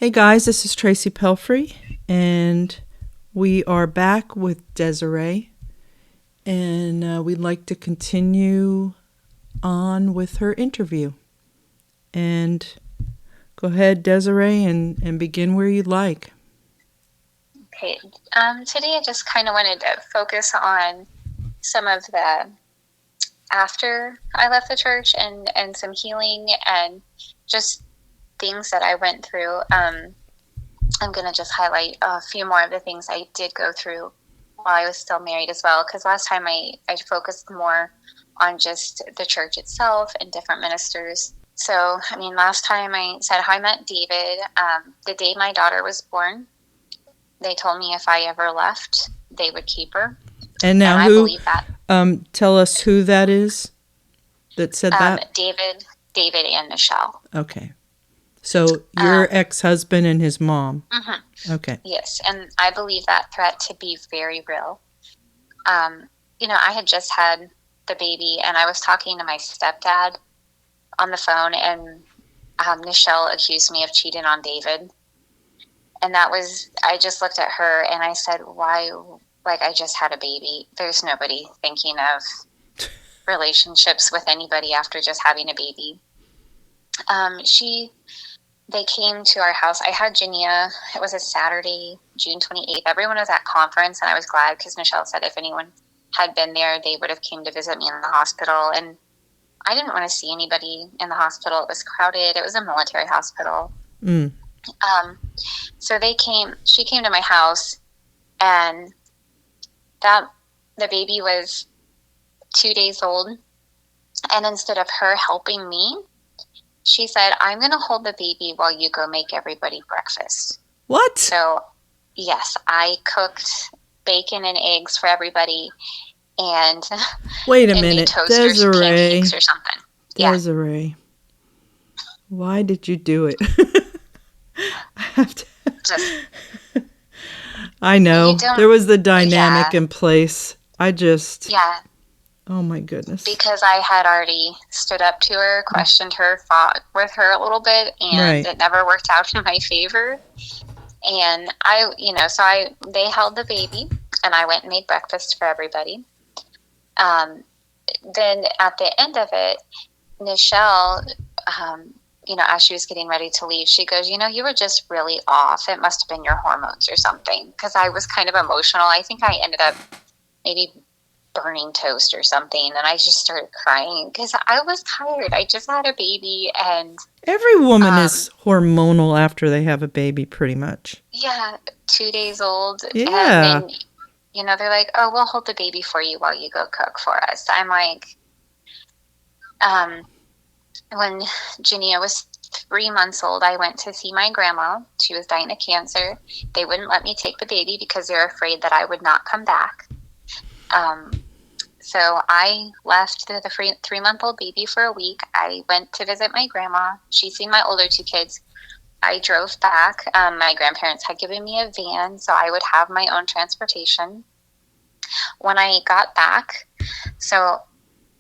Hey guys, this is Tracy Pelfrey, and we are back with Desiree, and we'd like to continue on with her interview. And go ahead, Desiree, and begin where you'd like. Okay. Today I just kind of wanted to focus on some of the after I left the church and some healing and just things that I went through. I'm going to just highlight a few more of the things I did go through while I was still married as well, because last time I focused more on just the church itself and different ministers. So, last time I said how I met David. The day my daughter was born, they told me if I ever left, they would keep her. And now, I believe that. Tell us who that is that said that. David and Michelle. Okay. So your ex-husband and his mom. Mm-hmm. Okay. Yes, and I believe that threat to be very real. I had just had the baby, and I was talking to my stepdad on the phone, and Michelle accused me of cheating on David. And I just looked at her and I said, why? Like, I just had a baby. There's nobody thinking of relationships with anybody after just having a baby. They came to our house. I had Jania. It was a Saturday, June 28th. Everyone was at conference, and I was glad because Michelle said if anyone had been there, they would have came to visit me in the hospital. And I didn't want to see anybody in the hospital. It was crowded. It was a military hospital. Mm. So she came to my house, and the baby was 2 days old. And instead of her helping me, she said, I'm going to hold the baby while you go make everybody breakfast. What? So, yes, I cooked bacon and eggs for everybody. And wait a minute, Desiree. Pancakes or something. Desiree, yeah. Why did you do it? I have to. I know there was the dynamic in place. Yeah. Oh my goodness. Because I had already stood up to her, questioned her, fought with her a little bit, and It never worked out in my favor. And they held the baby, and I went and made breakfast for everybody. Then at the end of it, Michelle, as she was getting ready to leave, she goes, you were just really off. It must have been your hormones or something. Because I was kind of emotional. I think I ended up maybe burning toast or something, and I just started crying because I was tired. I just had a baby, and every woman is hormonal after they have a baby, pretty much. Yeah, 2 days old. Yeah. And they're like, oh, we'll hold the baby for you while you go cook for us. I'm like, when Jania was 3 months old, I went to see my grandma. She was dying of cancer. They wouldn't let me take the baby because they're afraid that I would not come back. So I left the 3-month-old baby for a week. I went to visit my grandma. She's seen my older 2 kids. I drove back. My grandparents had given me a van, so I would have my own transportation. When I got back,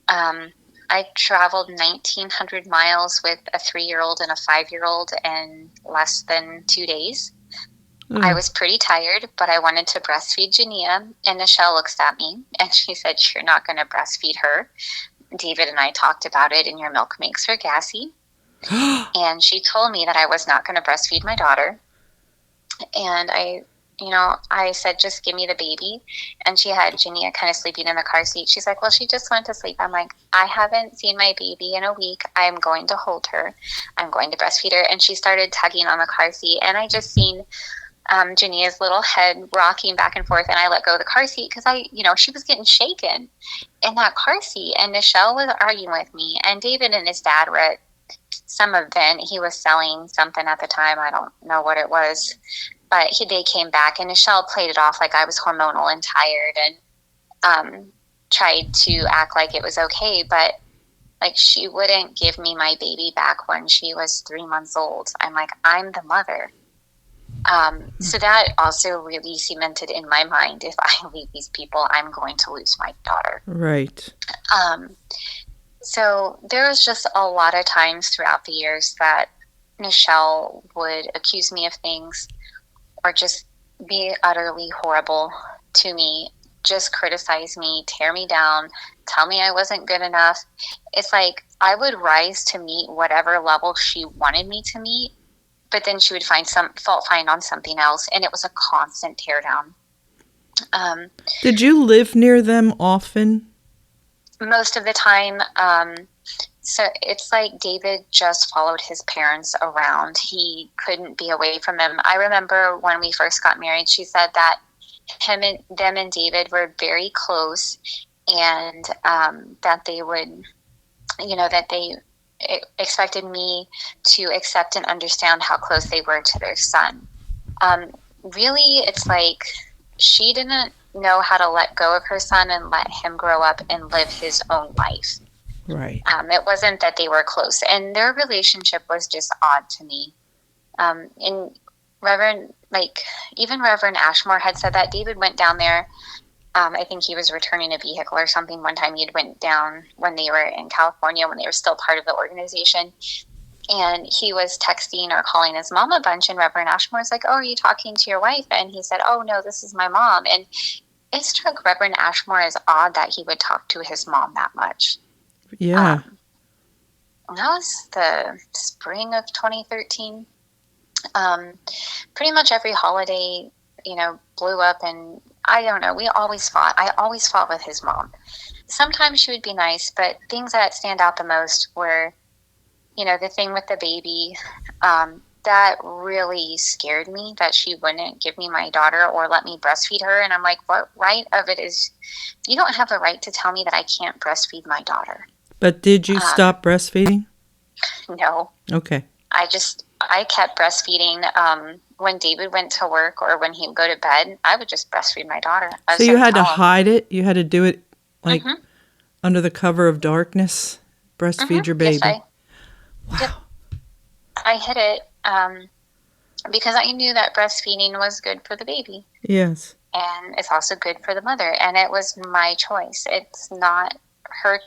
I traveled 1,900 miles with a 3-year-old and a 5-year-old in less than 2 days. I was pretty tired, but I wanted to breastfeed Jania, and Michelle looks at me, and she said, you're not going to breastfeed her. David and I talked about it, and your milk makes her gassy. And she told me that I was not going to breastfeed my daughter. And I said, just give me the baby. And she had Jania kind of sleeping in the car seat. She's like, well, she just went to sleep. I'm like, I haven't seen my baby in a week. I'm going to hold her. I'm going to breastfeed her. And she started tugging on the car seat, and I just seen Jania's little head rocking back and forth, and I let go of the car seat because she was getting shaken in that car seat, and Michelle was arguing with me, and David and his dad were at some event. He was selling something at the time. I don't know what it was, but they came back, and Michelle played it off like I was hormonal and tired, and tried to act like it was okay, but like she wouldn't give me my baby back when she was 3 months old. I'm like, I'm the mother. So that also really cemented in my mind, if I leave these people, I'm going to lose my daughter. Right. So there was just a lot of times throughout the years that Nichelle would accuse me of things or just be utterly horrible to me, just criticize me, tear me down, tell me I wasn't good enough. It's like I would rise to meet whatever level she wanted me to meet, but then she would find some fault find on something else, and it was a constant tear down. Did you live near them often? Most of the time. So it's like David just followed his parents around. He couldn't be away from them. I remember when we first got married, she said that them and David were very close, and that they would, that they expected me to accept and understand how close they were to their son. Really, it's like she didn't know how to let go of her son and let him grow up and live his own life. Right. It wasn't that they were close, and their relationship was just odd to me. And even Reverend Ashmore had said that David went down there. I think he was returning a vehicle or something. One time he went down when they were in California, when they were still part of the organization. And he was texting or calling his mom a bunch. And Reverend Ashmore was like, "Oh, are you talking to your wife?" And he said, "Oh, no, this is my mom." And it struck Reverend Ashmore as odd that he would talk to his mom that much. Yeah. That was the spring of 2013. Pretty much every holiday, blew up, and I don't know. We always fought. I always fought with his mom. Sometimes she would be nice, but things that stand out the most were, the thing with the baby. That really scared me, that she wouldn't give me my daughter or let me breastfeed her. And I'm like, what right of it is, you don't have the right to tell me that I can't breastfeed my daughter. But did you stop breastfeeding? No. Okay. I kept breastfeeding. When David went to work or when he would go to bed, I would just breastfeed my daughter. So you had to hide it? You had to do it like under the cover of darkness? Breastfeed your baby? Yes, wow. Yep. I hid it because I knew that breastfeeding was good for the baby. Yes. And it's also good for the mother. And it was my choice. It's not her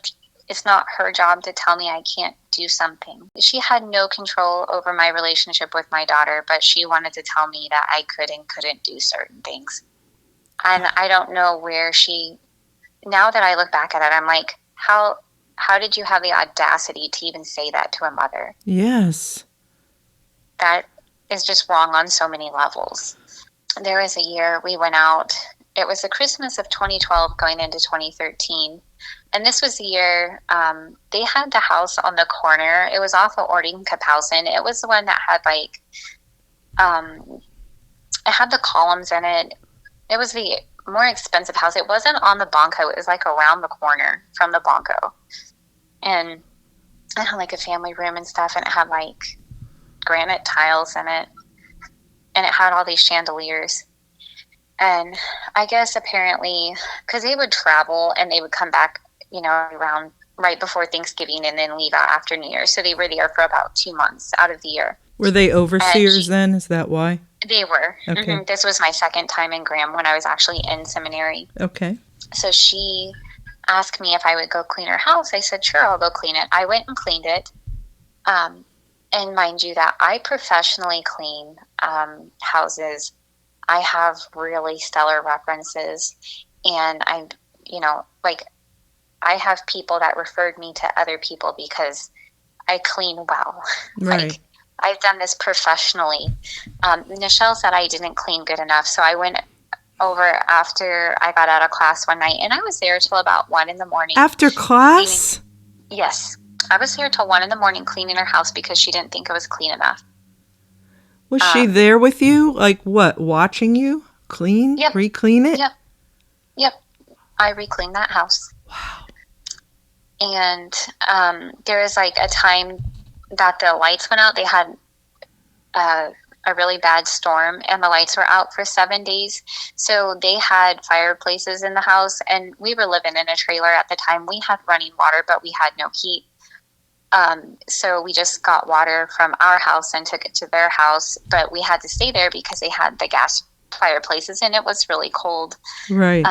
job to tell me I can't do something. She had no control over my relationship with my daughter, but she wanted to tell me that I could and couldn't do certain things. And I don't know where now that I look back at it, I'm like, how did you have the audacity to even say that to a mother? Yes. That is just wrong on so many levels. There was a year we went out. It was the Christmas of 2012 going into 2013. And this was the year they had the house on the corner. It was off of Ording-Kapowsen. It was the one that had it had the columns in it. It was the more expensive house. It wasn't on the Bonco. It was like around the corner from the Bonco. And it had like a family room and stuff. And it had like granite tiles in it. And it had all these chandeliers. And I guess apparently, because they would travel and they would come back, around right before Thanksgiving and then leave out after New Year. So they were there for about 2 months out of the year. Were they overseers then? Is that why? They were. Okay. Mm-hmm. This was my second time in Graham when I was actually in seminary. Okay. So she asked me if I would go clean her house. I said, sure, I'll go clean it. I went and cleaned it. And mind you that I professionally clean houses. I have really stellar references. And I have people that referred me to other people because I clean well. Right. I've done this professionally. Nichelle said I didn't clean good enough. So I went over after I got out of class one night, and I was there till about 1 a.m. After class? Yes. I was here till 1 a.m. cleaning her house because she didn't think it was clean enough. Was she there with you? Like what? Watching you clean? Yep. Re-clean it? Yep. I re-cleaned that house. Wow. And there was like a time that the lights went out. They had a really bad storm and the lights were out for 7 days. So they had fireplaces in the house, and we were living in a trailer at the time. We had running water, but we had no heat. So we just got water from our house and took it to their house, but we had to stay there because they had the gas fireplaces and it was really cold. Right.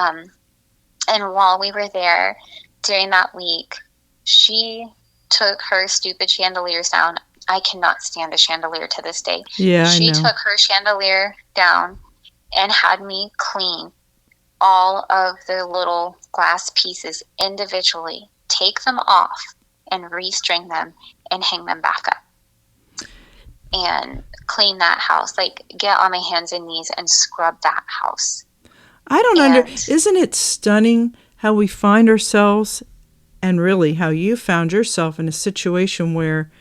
And while we were there during that week, she took her stupid chandeliers down, I cannot stand a chandelier to this day. Yeah, I She know. took her chandelier down and had me clean all of the little glass pieces individually, take them off and restring them and hang them back up and clean that house. Like, get on my hands and knees and scrub that house. Isn't it stunning how we find ourselves, and really how you found yourself in a situation where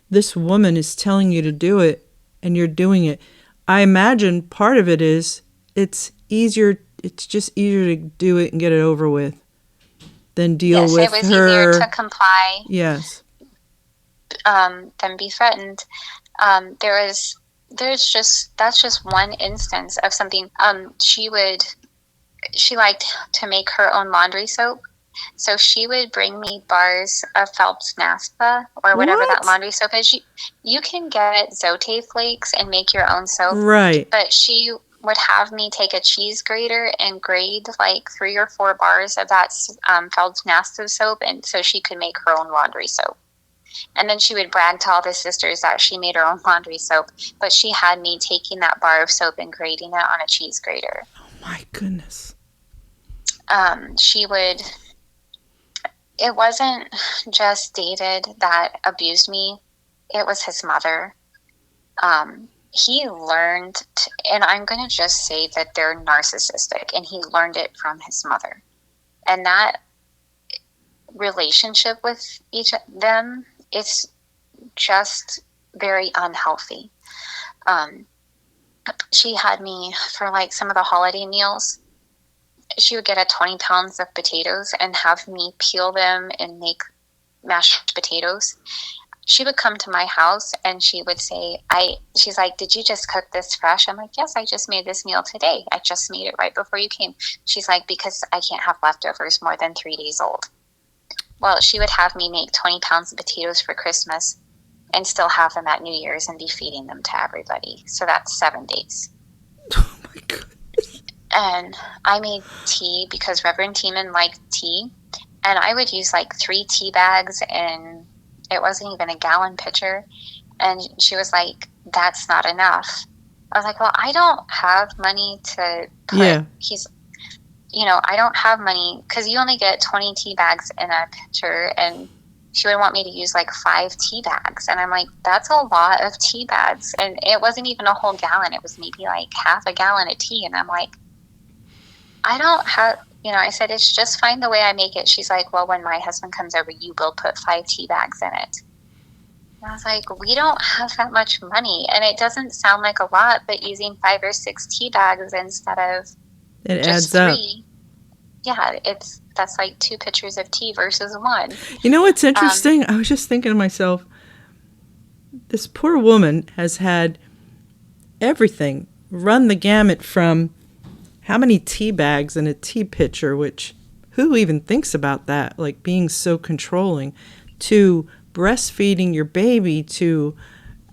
this woman is telling you to do it and you're doing it? I imagine part of it is it's just easier to do it and get it over with than deal with her. Yes, it was easier to comply. Yes. Than be threatened. That's just one instance of something. She liked to make her own laundry soap. So she would bring me bars of Phelps Naspa or whatever that laundry soap is. You can get Zote flakes and make your own soap. Right. But she would have me take a cheese grater and grate like 3 or 4 bars of that Phelps Naspa soap, and so she could make her own laundry soap. And then she would brag to all the sisters that she made her own laundry soap, but she had me taking that bar of soap and grating it on a cheese grater. Oh my goodness. It wasn't just David that abused me. It was his mother. He learned, and I'm going to just say that they're narcissistic, and he learned it from his mother. And that relationship with each of them, it's just very unhealthy. She had me for like some of the holiday meals. She would get 20 pounds of potatoes and have me peel them and make mashed potatoes. She would come to my house and she would say, she's like, did you just cook this fresh? I'm like, yes, I just made this meal today. I just made it right before you came. She's like, because I can't have leftovers more than 3 days old. Well, she would have me make 20 pounds of potatoes for Christmas and still have them at New Year's and be feeding them to everybody. So that's 7 days. Oh my goodness. And I made tea because Reverend Tiemann liked tea. And I would use like 3 tea bags, and it wasn't even a gallon pitcher. And she was like, that's not enough. I was like, well, I don't have money to put. Yeah. I don't have money because you only get 20 tea bags in a pitcher. And she would want me to use like 5 tea bags. And I'm like, that's a lot of tea bags. And it wasn't even a whole gallon. It was maybe like half a gallon of tea. And I'm like, I don't have, I said, it's just fine the way I make it. She's like, well, when my husband comes over, you will put 5 tea bags in it. And I was like, we don't have that much money. And it doesn't sound like a lot, but using 5 or 6 tea bags instead of it just adds 3. Yeah, that's like 2 pitchers of tea versus 1. You know what's interesting? I was just thinking to myself, this poor woman has had everything run the gamut from how many tea bags in a tea pitcher, which who even thinks about that, like being so controlling, to breastfeeding your baby, to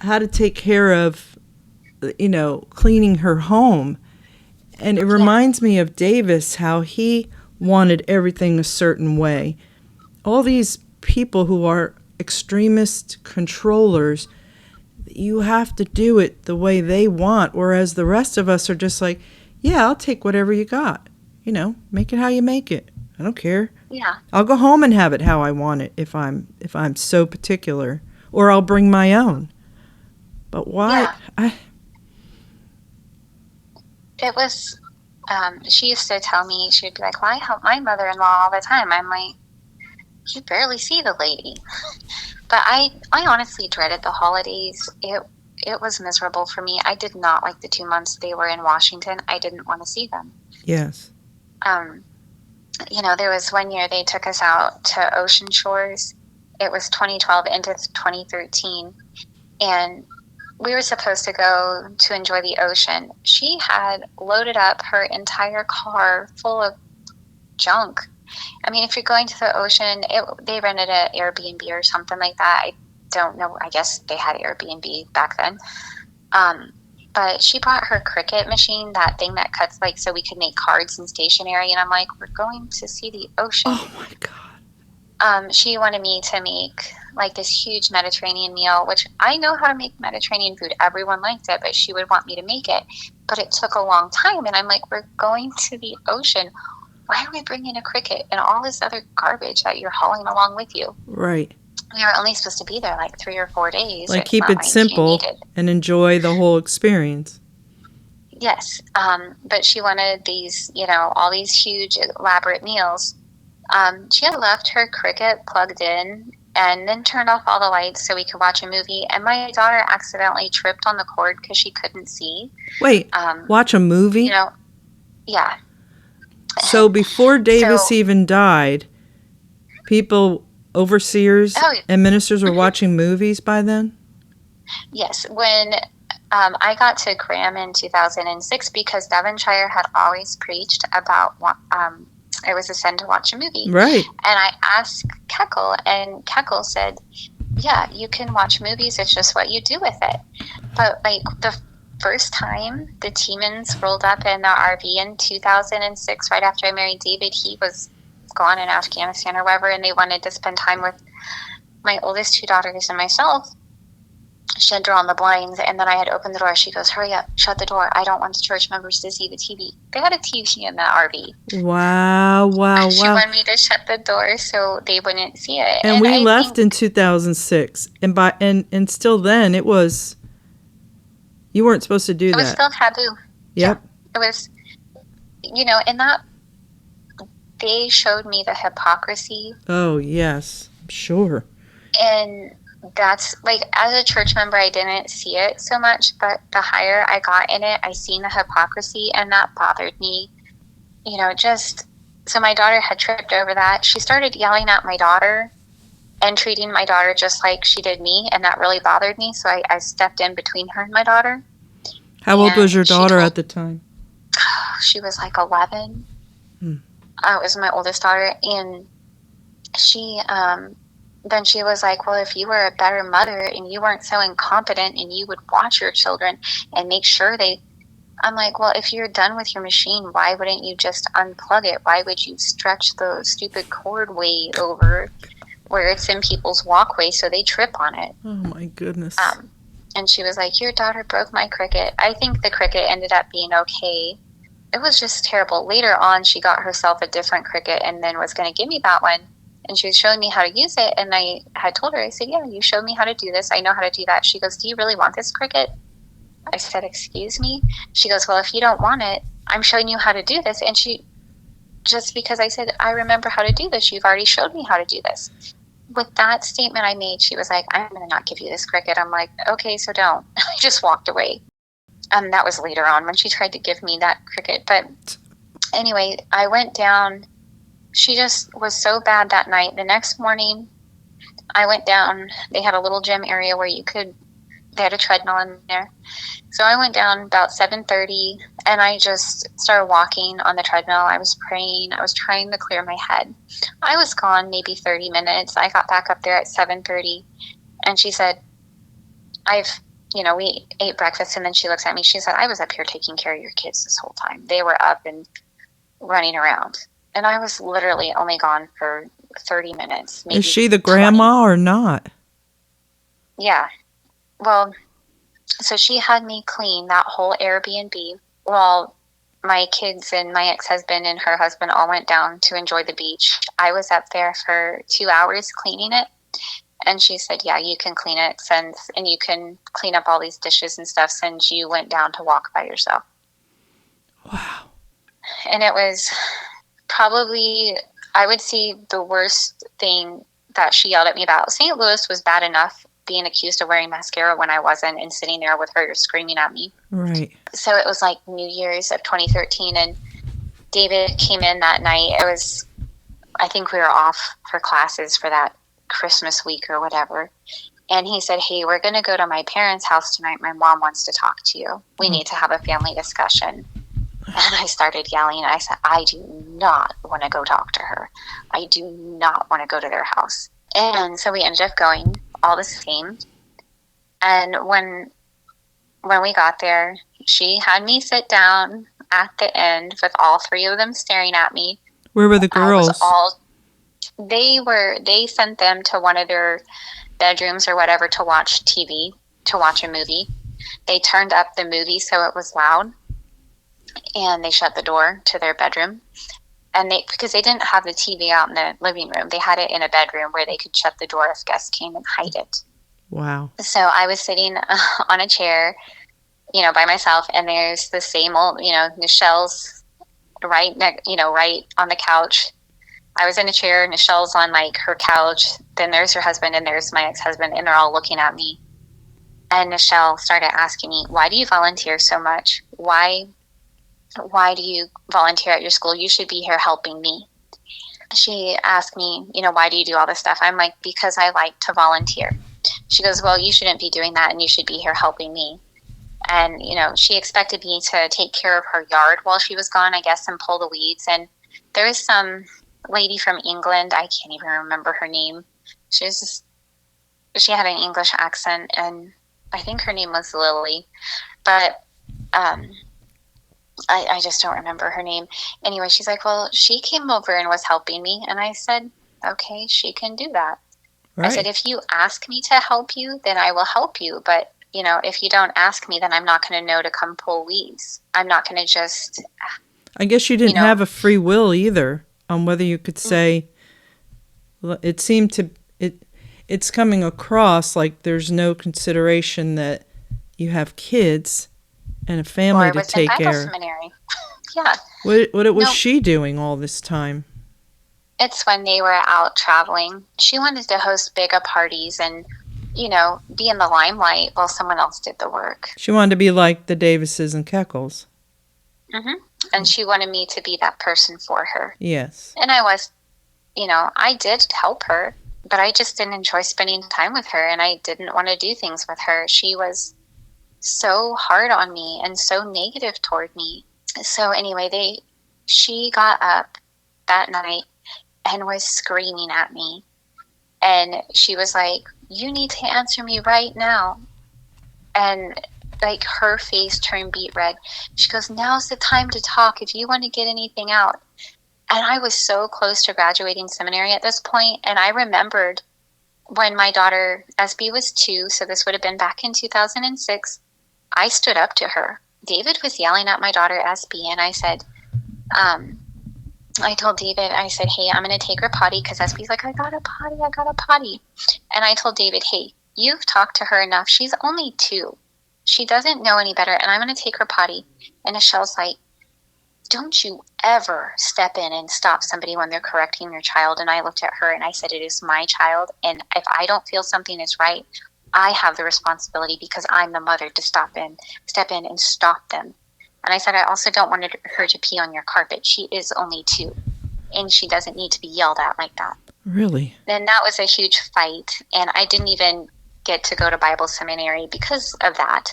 how to take care of, cleaning her home. And it reminds me of Davis, how he wanted everything a certain way. All these people who are extremist controllers, you have to do it the way they want, whereas the rest of us are just like, yeah, I'll take whatever you got. Make it how you make it. I don't care. Yeah. I'll go home and have it how I want it if I'm so particular, or I'll bring my own. But why? Yeah. It was, she used to tell me, she would be like, well, I help my mother-in-law all the time. I'm like, you barely see the lady. But I honestly dreaded the holidays. It was miserable for me. I did not like the 2 months they were in Washington. I didn't want to see them. Yes. There was one year they took us out to Ocean Shores. It was 2012 into 2013. And we were supposed to go to enjoy the ocean. She had loaded up her entire car full of junk. I mean, if you're going to the ocean, they rented an Airbnb or something like that. I don't know. I guess they had Airbnb back then. But she brought her Cricut machine, that thing that cuts so we could make cards and stationery. And I'm like, we're going to see the ocean. Oh my God. She wanted me to make like this huge Mediterranean meal, which I know how to make Mediterranean food. Everyone liked it, but she would want me to make it. But it took a long time. And I'm like, we're going to the ocean. Why are we bringing a cricket and all this other garbage that you're hauling along with you? Right. We were only supposed to be there like 3 or 4 days. Like, it's keep it like simple and enjoy the whole experience. Yes. But she wanted these, all these huge, elaborate meals. She had left her cricket plugged in and then turned off all the lights so we could watch a movie. And my daughter accidentally tripped on the cord because she couldn't see. Wait, watch a movie? Yeah. So before Davis even died, people, overseers and ministers were watching movies by then? Yes. When I got to Graham in 2006, because Devonshire had always preached about it was a sin to watch a movie. Right. And I asked Keckle, and Keckle said, yeah, you can watch movies. It's just what you do with it. But like the first time the Tiemans rolled up in the RV in 2006, right after I married David, he was gone in Afghanistan or wherever, and they wanted to spend time with my oldest 2 daughters and myself. She had drawn the blinds, and then I had opened the door. She goes, hurry up, shut the door. I don't want the church members to see the TV. They had a TV in the RV. Wow. She wanted me to shut the door so they wouldn't see it. And we left in 2006. And still then, it was, you weren't supposed to do that. It was still taboo. Yep. Yeah, it was, and that, they showed me the hypocrisy. Oh, yes, sure. And that's like, as a church member, I didn't see it so much, but the higher I got in it, I seen the hypocrisy, and that bothered me. So my daughter had tripped over that. She started yelling at my daughter and treating my daughter just like she did me, and that really bothered me. So I stepped in between her and my daughter. How old was your daughter at the time? She was like 11. It was my oldest daughter, and she then she was like, well, if you were a better mother and you weren't so incompetent and you would watch your children and make sure I'm like, well, if you're done with your machine, why wouldn't you just unplug it? Why would you stretch the stupid cord way over where it's in people's walkway so they trip on it? Oh, my goodness. And she was like, your daughter broke my cricket. I think the cricket ended up being okay. It was just terrible. Later on, she got herself a different cricket and then was going to give me that one. And she was showing me how to use it. And I had told her, I said, yeah, you showed me how to do this. I know how to do that. She goes, do you really want this cricket? I said, excuse me? She goes, well, if you don't want it, I'm showing you how to do this. And just because I said, I remember how to do this, you've already showed me how to do this. With that statement I made, she was like, I'm going to not give you this cricket. I'm like, okay, so don't. I just walked away. That was later on when she tried to give me that cricket. But anyway, I went down. She just was so bad that night. The next morning, I went down. They had a little gym area where they had a treadmill in there. So I went down about 7:30, and I just started walking on the treadmill. I was praying. I was trying to clear my head. I was gone maybe 30 minutes. I got back up there at 7:30, and she said, we ate breakfast, and then she looks at me. She said, I was up here taking care of your kids this whole time. They were up and running around. And I was literally only gone for 30 minutes. Maybe Is she the grandma 20. or not? Yeah. Well, so she had me clean that whole Airbnb while my kids and my ex-husband and her husband all went down to enjoy the beach. I was up there for 2 hours cleaning it. And she said, yeah, you can clean it and you can clean up all these dishes and stuff since you went down to walk by yourself. Wow. And it was probably, I would say, the worst thing that she yelled at me about. St. Louis was bad enough being accused of wearing mascara when I wasn't, and sitting there with her screaming at me. Right. So it was like New Year's of 2013, and David came in that night. I think we were off for classes for that Christmas week or whatever. And he said, hey, we're going to go to my parents' house tonight. My mom wants to talk to you. We need to have a family discussion. And I started yelling. I said, I do not want to go talk to her. I do not want to go to their house. And so we ended up going all the same. And when we got there, she had me sit down at the end with all 3 of them staring at me. Where were the girls? They sent them to one of their bedrooms or whatever to watch TV, to watch a movie. They turned up the movie so it was loud, and they shut the door to their bedroom. And because they didn't have the TV out in the living room, they had it in a bedroom where they could shut the door if guests came and hide it. Wow. So I was sitting on a chair, by myself, and there's the same old, Nichelle's right on the couch. I was in a chair, Nichelle's on like her couch, then there's her husband, and there's my ex-husband, and they're all looking at me. And Nichelle started asking me, why do you volunteer so much? Why do you volunteer at your school? You should be here helping me. She asked me, why do you do all this stuff? I'm like, because I like to volunteer. She goes, well, you shouldn't be doing that, and you should be here helping me. And, she expected me to take care of her yard while she was gone, I guess, and pull the weeds. And there was some lady from England, I can't even remember her name. She had an English accent, and I think her name was Lily. But I just don't remember her name. Anyway, she's like, well, she came over and was helping me. And I said, okay, she can do that. Right. I said, if you ask me to help you, then I will help you. But, if you don't ask me, then I'm not going to know to come pull weeds. I'm not going to just... I guess you didn't have a free will either on whether you could say... It seemed to... It's coming across like there's no consideration that you have kids and a family to take care of. Seminary. Yeah. What was she doing all this time? It's when they were out traveling. She wanted to host bigger parties and, be in the limelight while someone else did the work. She wanted to be like the Davises and Keckles. Mm-hmm. And she wanted me to be that person for her. Yes. And I was, I did help her, but I just didn't enjoy spending time with her, and I didn't want to do things with her. She was so hard on me and so negative toward me. So anyway, she got up that night and was screaming at me. And she was like, you need to answer me right now. And like her face turned beet red. She goes, now's the time to talk if you want to get anything out. And I was so close to graduating seminary at this point. And I remembered when my daughter, SB, was 2, so this would have been back in 2006, I stood up to her. David was yelling at my daughter, SB, and I said, I told David, I said, hey, I'm going to take her potty, because SB's like, I got a potty. And I told David, hey, you've talked to her enough. She's only 2. She doesn't know any better, and I'm going to take her potty. And Michelle's like, don't you ever step in and stop somebody when they're correcting your child. And I looked at her and I said, it is my child. And if I don't feel something is right, I have the responsibility, because I'm the mother, to step in and stop them. And I said, I also don't want her to pee on your carpet. She is only 2, and she doesn't need to be yelled at like that. Really? Then that was a huge fight, and I didn't even get to go to Bible seminary because of that.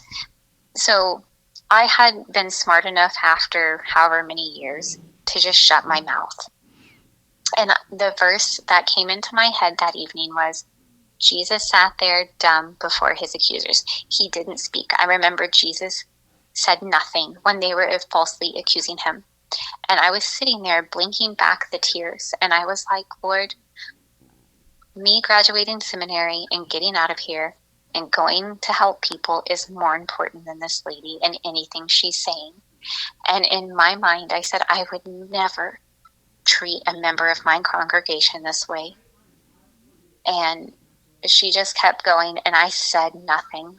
So I had been smart enough after however many years to just shut my mouth. And the verse that came into my head that evening was, Jesus sat there dumb before his accusers. He didn't speak. I remember Jesus said nothing when they were falsely accusing him. And I was sitting there blinking back the tears. And I was like, Lord, me graduating seminary and getting out of here and going to help people is more important than this lady and anything she's saying. And in my mind, I said, I would never treat a member of my congregation this way. And she just kept going, and I said nothing.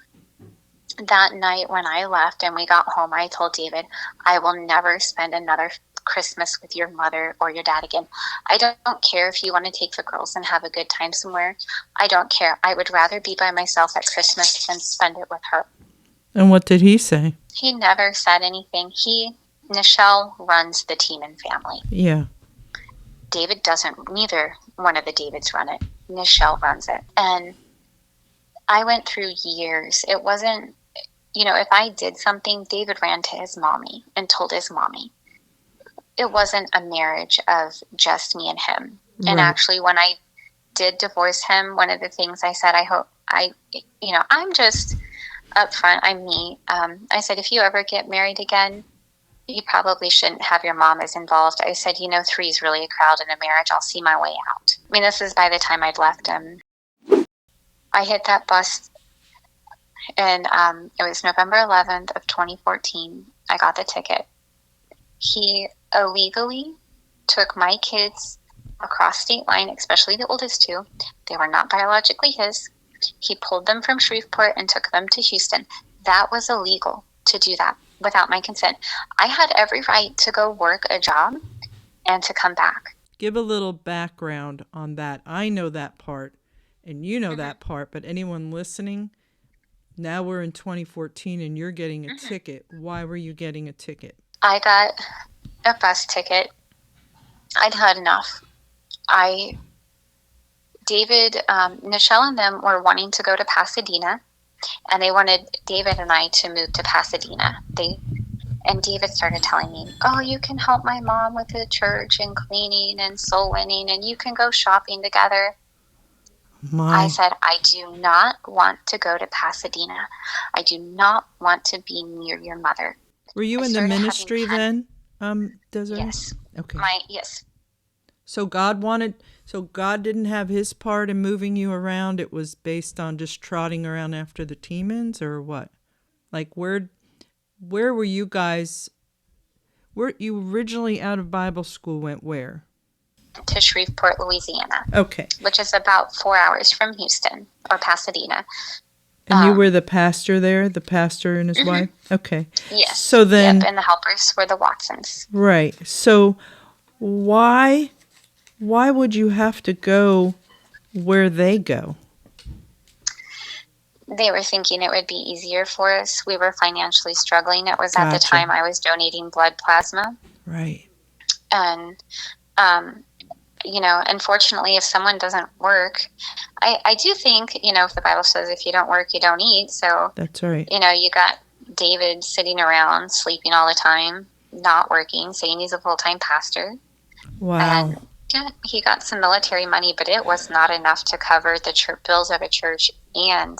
That night when I left and we got home, I told David, I will never spend another Christmas with your mother or your dad again. I don't care if you want to take the girls and have a good time somewhere. I don't care. I would rather be by myself at Christmas than spend it with her. And what did he say? He never said anything. Nichelle runs the team and family. Yeah. David doesn't. Neither one of the Davids run it. Nichelle runs it. And I went through years. It wasn't, if I did something, David ran to his mommy and told his mommy. It wasn't a marriage of just me and him. Right. And actually, when I did divorce him, one of the things I said, I'm just upfront. I'm me. I said, if you ever get married again, you probably shouldn't have your mom as involved. I said, 3 is really a crowd in a marriage. I'll see my way out. I mean, this is by the time I'd left him. I hit that bus, and it was November 11th of 2014. I got the ticket. He illegally took my kids across state line, especially the oldest two. They were not biologically his. He pulled them from Shreveport and took them to Houston. That was illegal to do that without my consent. I had every right to go work a job and to come back. Give a little background on that. I know that part, and you know that part, but anyone listening, now we're in 2014 and you're getting a ticket. Why were you getting a ticket? I got a bus ticket. I'd had enough. David, Nichelle and them were wanting to go to Pasadena, and they wanted David and I to move to Pasadena. And David started telling me, oh, you can help my mom with the church and cleaning and soul winning, and you can go shopping together. I said, I do not want to go to Pasadena. I do not want to be near your mother. Were you in the ministry then, Desiree? Yes. Okay. Yes. So God didn't have his part in moving you around. It was based on just trotting around after the demons, or what? Like where were you guys? Were you originally out of Bible school? Went where? To Shreveport, Louisiana. Okay. Which is about 4 hours from Houston or Pasadena. And you were the pastor there, the pastor and his wife? Okay. Yes. So then, and the helpers were the Watsons. Right. So why would you have to go where they go? They were thinking it would be easier for us. We were financially struggling. It was at the time I was donating blood plasma. Right. And, unfortunately, if someone doesn't work, I do think, if the Bible says if you don't work, you don't eat. So that's right. You got David sitting around, sleeping all the time, not working, saying he's a full-time pastor. Wow. And he got some military money, but it was not enough to cover the bills of a church and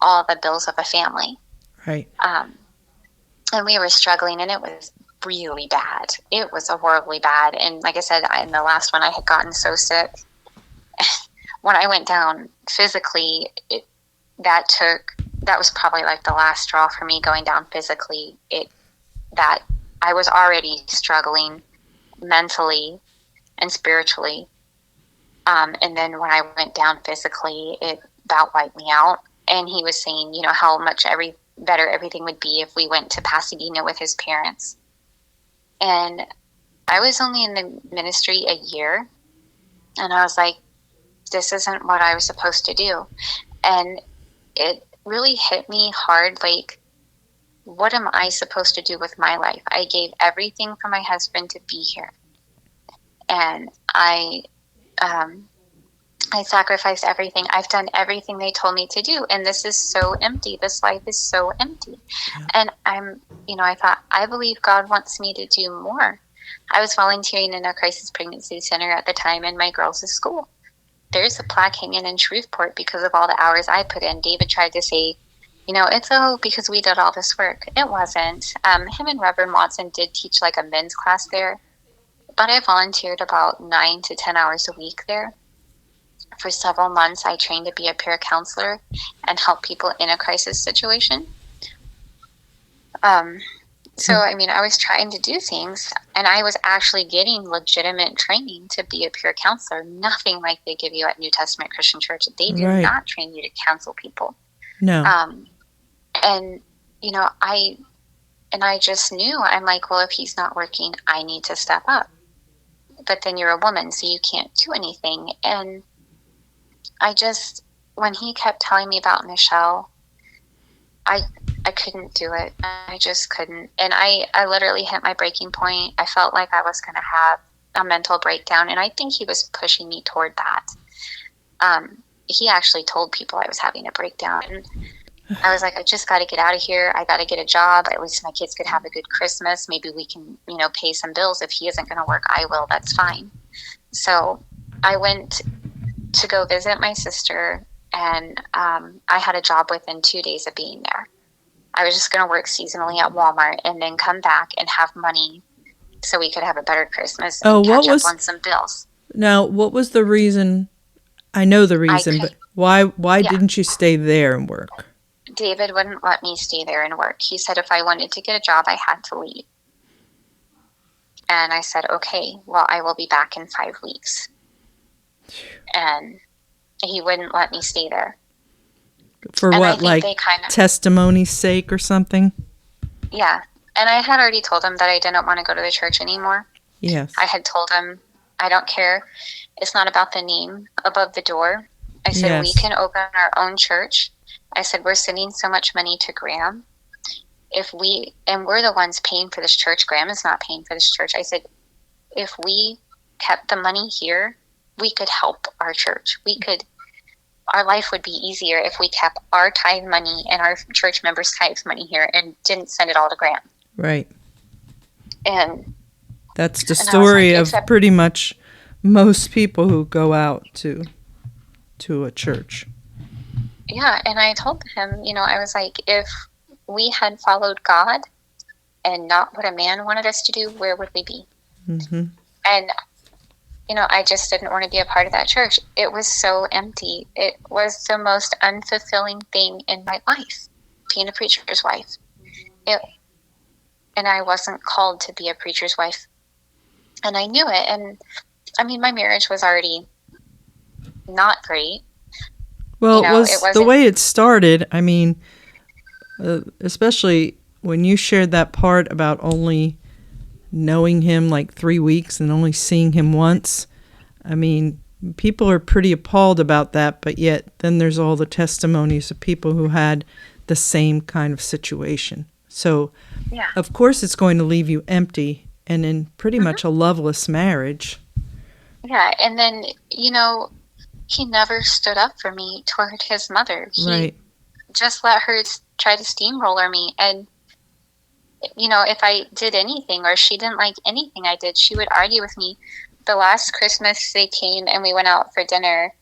all the bills of a family. Right. And we were struggling, and it was really bad. It was horribly bad. And like I said, in the last one, I had gotten so sick. When I went down physically, that was probably like the last straw for me going down physically. That I was already struggling mentally and spiritually. And then when I went down physically, it about wiped me out. And he was saying, how much better everything would be if we went to Pasadena with his parents. And I was only in the ministry a year, and I was like, this isn't what I was supposed to do. And it really hit me hard, like, what am I supposed to do with my life? I gave everything for my husband to be here. And I sacrificed everything. I've done everything they told me to do. And this is so empty. This life is so empty. Yeah. And I thought, I believe God wants me to do more. I was volunteering in a crisis pregnancy center at the time in my girls' school. There's a plaque hanging in Shreveport because of all the hours I put in. David tried to say, it's because we did all this work. It wasn't. Him and Reverend Watson did teach like a men's class there. But I volunteered about 9 to 10 hours a week there. For several months, I trained to be a peer counselor and help people in a crisis situation. I was trying to do things, and I was actually getting legitimate training to be a peer counselor, nothing like they give you at New Testament Christian Church. They do not train you to counsel people. No. I just knew, I'm like, well, if he's not working, I need to step up. But then you're a woman, so you can't do anything. And when he kept telling me about Nichelle, I couldn't do it. I just couldn't. And I literally hit my breaking point. I felt like I was going to have a mental breakdown, and I think he was pushing me toward that. He actually told people I was having a breakdown. And I was like, I just got to get out of here. I got to get a job. At least my kids could have a good Christmas. Maybe we can, pay some bills. If he isn't going to work, I will. That's fine. So I went to go visit my sister, and I had a job within 2 days of being there. I was just going to work seasonally at Walmart and then come back and have money so we could have a better Christmas and catch up on some bills. Now, what was the reason? I know the reason, but why didn't you stay there and work? David wouldn't let me stay there and work. He said if I wanted to get a job, I had to leave. And I said, okay, well, I will be back in 5 weeks. And he wouldn't let me stay there. For what, like testimony's sake or something? Yeah. And I had already told him that I didn't want to go to the church anymore. Yes. I had told him, I don't care. It's not about the name above the door. I said, we can open our own church. I said, we're sending so much money to Graham. And we're the ones paying for this church. Graham is not paying for this church. I said, if we kept the money here, we could help our church. Our life would be easier if we kept our tithe money and our church members' tithe money here and didn't send it all to Graham. Right. And that's the story of pretty much most people who go out to a church. Yeah, and I told him, I was like, if we had followed God and not what a man wanted us to do, where would we be? Mm-hmm. And I just didn't want to be a part of that church. It was so empty. It was the most unfulfilling thing in my life, being a preacher's wife. And I wasn't called to be a preacher's wife. And I knew it. And, my marriage was already not great. Well, it was the way it started. Especially when you shared that part about only knowing him like 3 weeks and only seeing him once. People are pretty appalled about that, but yet then there's all the testimonies of people who had the same kind of situation. So, of course, it's going to leave you empty and in pretty much a loveless marriage. Yeah, and then, he never stood up for me toward his mother. He just let her try to steamroller me. And, if I did anything or she didn't like anything I did, she would argue with me. The last Christmas they came and we went out for dinner.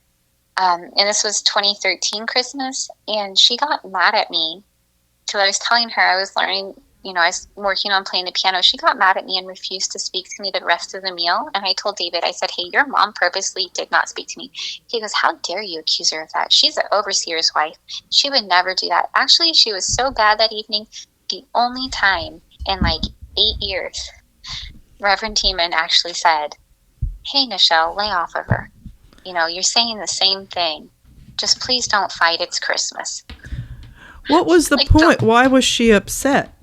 And this was 2013 Christmas. And she got mad at me because I was telling her I was learning, I was working on playing the piano. She got mad at me and refused to speak to me the rest of the meal. And I told David, I said, hey, your mom purposely did not speak to me. He goes, how dare you accuse her of that? She's the overseer's wife. She would never do that. Actually, she was so bad that evening. The only time in like 8 years, Reverend Tiemann actually said, hey, Nichelle, lay off of her. You're saying the same thing. Just please don't fight. It's Christmas. What was the point? Why was she upset?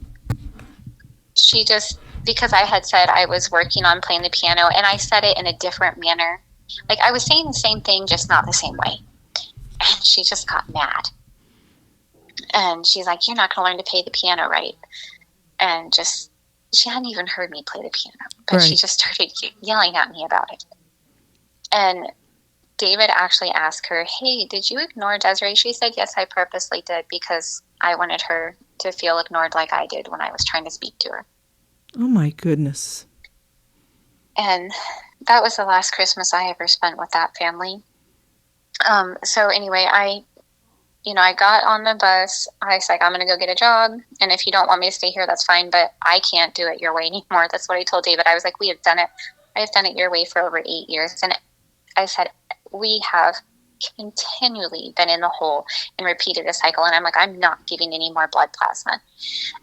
She just, because I had said I was working on playing the piano, and I said it in a different manner. Like, I was saying the same thing, just not the same way. And she just got mad. And she's like, you're not going to learn to play the piano right. And she hadn't even heard me play the piano. But she just started yelling at me about it. And David actually asked her, hey, did you ignore Desiree? She said, yes, I purposely did because I wanted her to feel ignored like I did when I was trying to speak to her. Oh, my goodness. And that was the last Christmas I ever spent with that family. So anyway, I got on the bus. I was like, I'm going to go get a job. And if you don't want me to stay here, that's fine. But I can't do it your way anymore. That's what I told David. I was like, I have done it your way for over 8 years. And I said, we have continually been in the hole and repeated a cycle. And I'm like, I'm not giving any more blood plasma.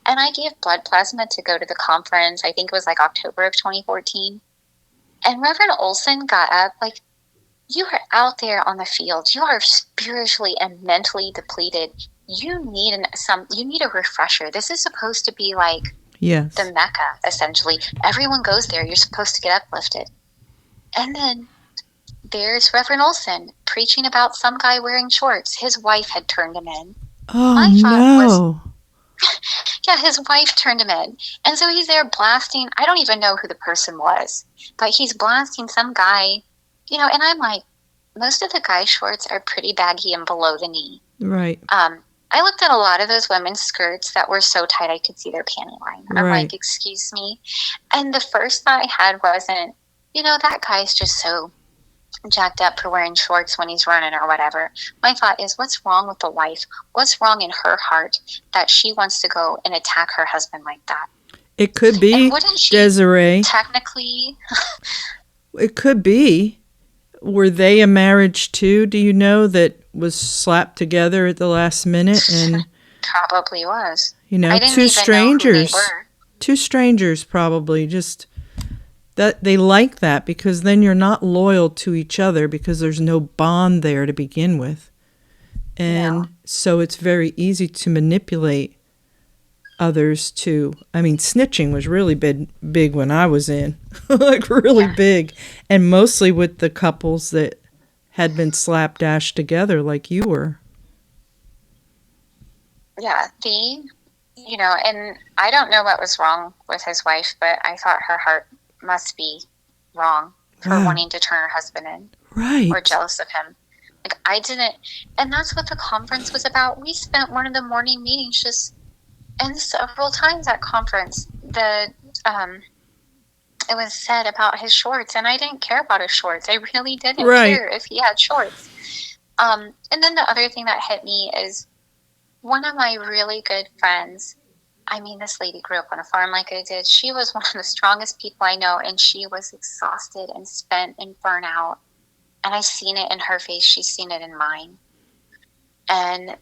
And I gave blood plasma to go to the conference. I think it was like October of 2014. And Reverend Olson got up like, you are out there on the field. You are spiritually and mentally depleted. You need a refresher. This is supposed to be like the Mecca, essentially. Everyone goes there. You're supposed to get uplifted. And then there's Reverend Olson preaching about some guy wearing shorts. His wife had turned him in. Oh, no. Yeah, his wife turned him in. And so he's there blasting. I don't even know who the person was, but he's blasting some guy, and I'm like, most of the guy shorts are pretty baggy and below the knee. Right. I looked at a lot of those women's skirts that were so tight I could see their panty line. I'm like, excuse me. And the first thought I had wasn't, that guy's just so jacked up for wearing shorts when he's running or whatever. My thought is, what's wrong with the wife? What's wrong in her heart that she wants to go and attack her husband like that? It could be, and wouldn't she Desiree. Technically. It could be. Were they a marriage too, do you know, that was slapped together at the last minute? And probably was. You know, I didn't two even strangers. know who they were. Two strangers probably just that they like that, because then you're not loyal to each other because there's no bond there to begin with. And so it's very easy to manipulate others to, I mean, snitching was really big when I was in, like really big, and mostly with the couples that had been slapdash together like you were. Yeah, and I don't know what was wrong with his wife, but I thought her heart must be wrong for wanting to turn her husband in. Right. Or jealous of him. Like, I didn't, and that's what the conference was about. We spent one of the morning meetings and several times at conference, it was said about his shorts, and I didn't care about his shorts. I really didn't care if he had shorts. And then the other thing that hit me is one of my really good friends, I mean, this lady grew up on a farm like I did. She was one of the strongest people I know, and she was exhausted and spent and burnt out. And I seen it in her face. She's seen it in mine. And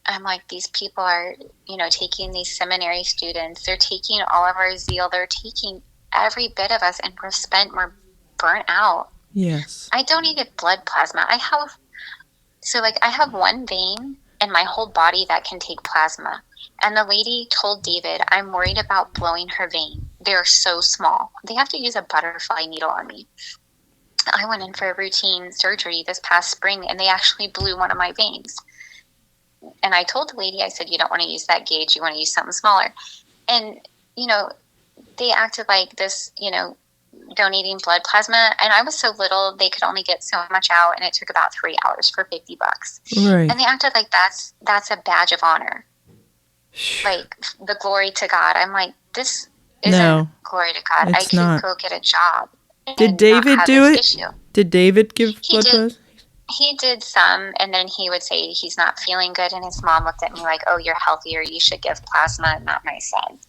I'm like, these people are, taking these seminary students. They're taking all of our zeal. They're taking every bit of us, and we're burnt out. Yes. I donated blood plasma. I have one vein in my whole body that can take plasma. And the lady told David, I'm worried about blowing her vein. They're so small. They have to use a butterfly needle on me. I went in for a routine surgery this past spring, and they actually blew one of my veins. And I told the lady, I said, you don't want to use that gauge. You want to use something smaller. And, they acted like this, donating blood plasma. And I was so little, they could only get so much out. And it took about 3 hours for $50. Right. And they acted like that's a badge of honor. Like the glory to God. I'm like, this isn't glory to God. I could go get a job. Did David do it? Issue. Did David give blood plasma? He did some, and then he would say he's not feeling good, and his mom looked at me like, oh, you're healthier, you should give plasma, not my son.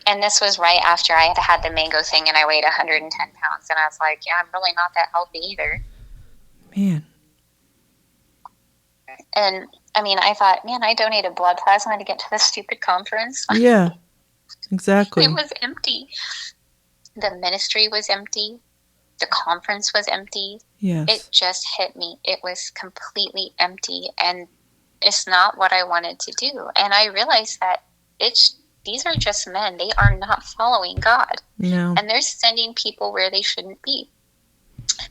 And this was right after I had the mango thing, and I weighed 110 pounds, and I was like, yeah, I'm really not that healthy either. Man. And, I thought, man, I donated blood plasma to get to this stupid conference. Yeah, exactly. It was empty. The ministry was empty. The conference was empty. Yes. It just hit me. It was completely empty, and it's not what I wanted to do. And I realized that these are just men. They are not following God. No. And they're sending people where they shouldn't be.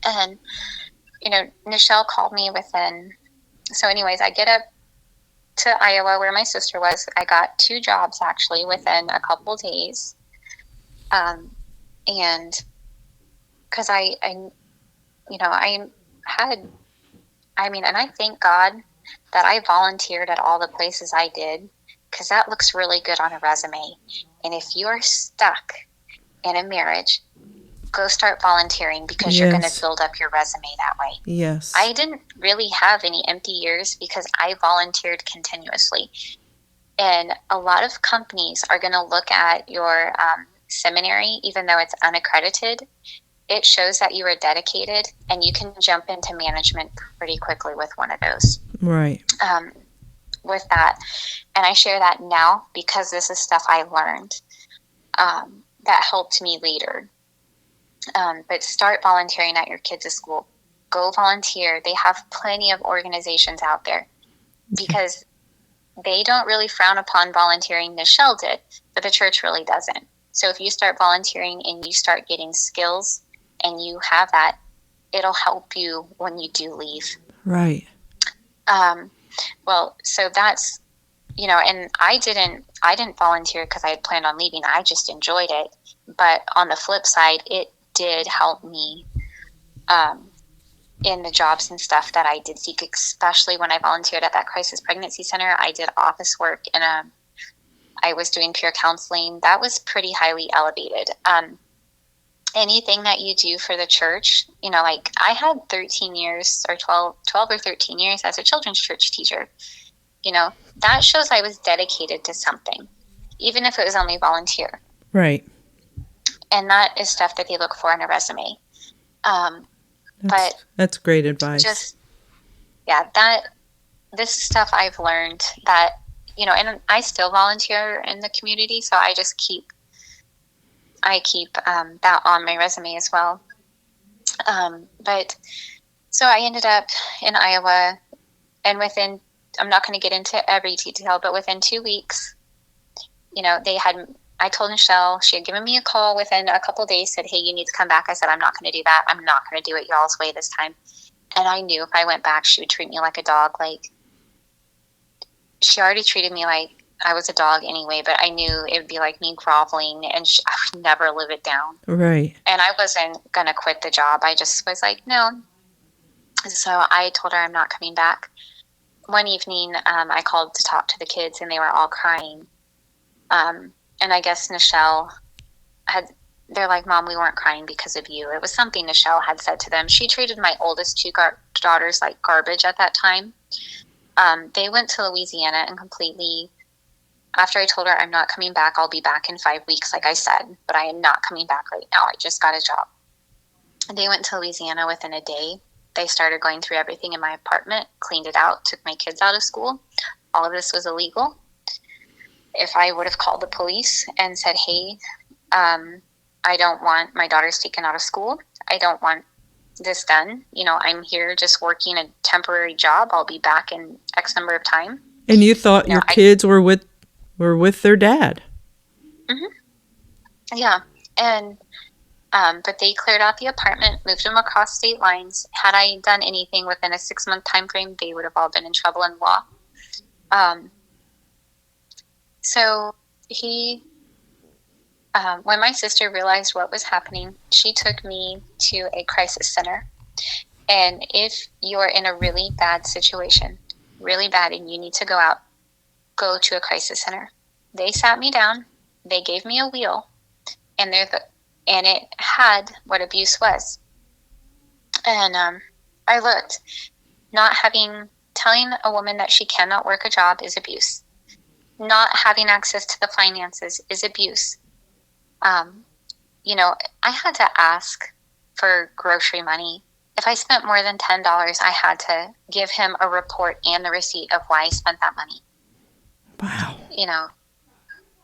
And, Nichelle called me so anyways, I get up to Iowa where my sister was. I got 2 jobs actually within a couple days. And because I thank God that I volunteered at all the places I did, because that looks really good on a resume. And if you are stuck in a marriage, go start volunteering, because you're going to build up your resume that way. Yes. I didn't really have any empty years because I volunteered continuously. And a lot of companies are going to look at your seminary, even though it's unaccredited. It shows that you are dedicated, and you can jump into management pretty quickly with one of those. Right. With that. And I share that now because this is stuff I learned that helped me later. But start volunteering at your kids' school. Go volunteer. They have plenty of organizations out there, because they don't really frown upon volunteering. Nichelle did, but the church really doesn't. So if you start volunteering and you start getting skills and you have that, it'll help you when you do leave. Right. Well, so that's, and I didn't volunteer because I had planned on leaving. I just enjoyed it. But on the flip side, it did help me in the jobs and stuff that I did seek, especially when I volunteered at that crisis pregnancy center. I did office work, and I was doing peer counseling. That was pretty highly elevated. anything that you do for the church, like I had 13 years or 12 or 13 years as a children's church teacher. That shows I was dedicated to something, even if it was only volunteer. Right. And that is stuff that they look for in a resume. But that's great advice. This stuff I've learned that, and I still volunteer in the community, so I just keep that on my resume as well. But so I ended up in Iowa, and I'm not going to get into every detail, but within 2 weeks, I told Michelle, she had given me a call within a couple of days, said, hey, you need to come back. I said, I'm not going to do that. I'm not going to do it y'all's way this time. And I knew if I went back, she would treat me like a dog. Like, she already treated me like I was a dog anyway, but I knew it would be like me groveling, and I would never live it down. Right. And I wasn't going to quit the job. I just was like, no. So I told her I'm not coming back. One evening, I called to talk to the kids, and they were all crying. And I guess Nichelle they're like, Mom, we weren't crying because of you. It was something Nichelle had said to them. She treated my oldest two daughters like garbage at that time. They went to Louisiana and completely, after I told her I'm not coming back, I'll be back in 5 weeks, like I said, but I am not coming back right now. I just got a job. And they went to Louisiana within a day. They started going through everything in my apartment, cleaned it out, took my kids out of school. All of this was illegal. If I would have called the police and said, hey, I don't want my daughters taken out of school. I don't want this done. I'm here just working a temporary job. I'll be back in X number of time. And you thought your kids were with their dad. Mm-hmm. Yeah. And, but they cleared out the apartment, moved them across state lines. Had I done anything within a 6-month time frame, they would have all been in trouble in law. So when my sister realized what was happening, she took me to a crisis center. And if you're in a really bad situation, really bad, and you need to go to a crisis center. They sat me down, they gave me a wheel, and it had what abuse was. And I looked, telling a woman that she cannot work a job is abuse. Not having access to the finances is abuse. I had to ask for grocery money. If I spent more than $10, I had to give him a report and the receipt of why I spent that money. Wow.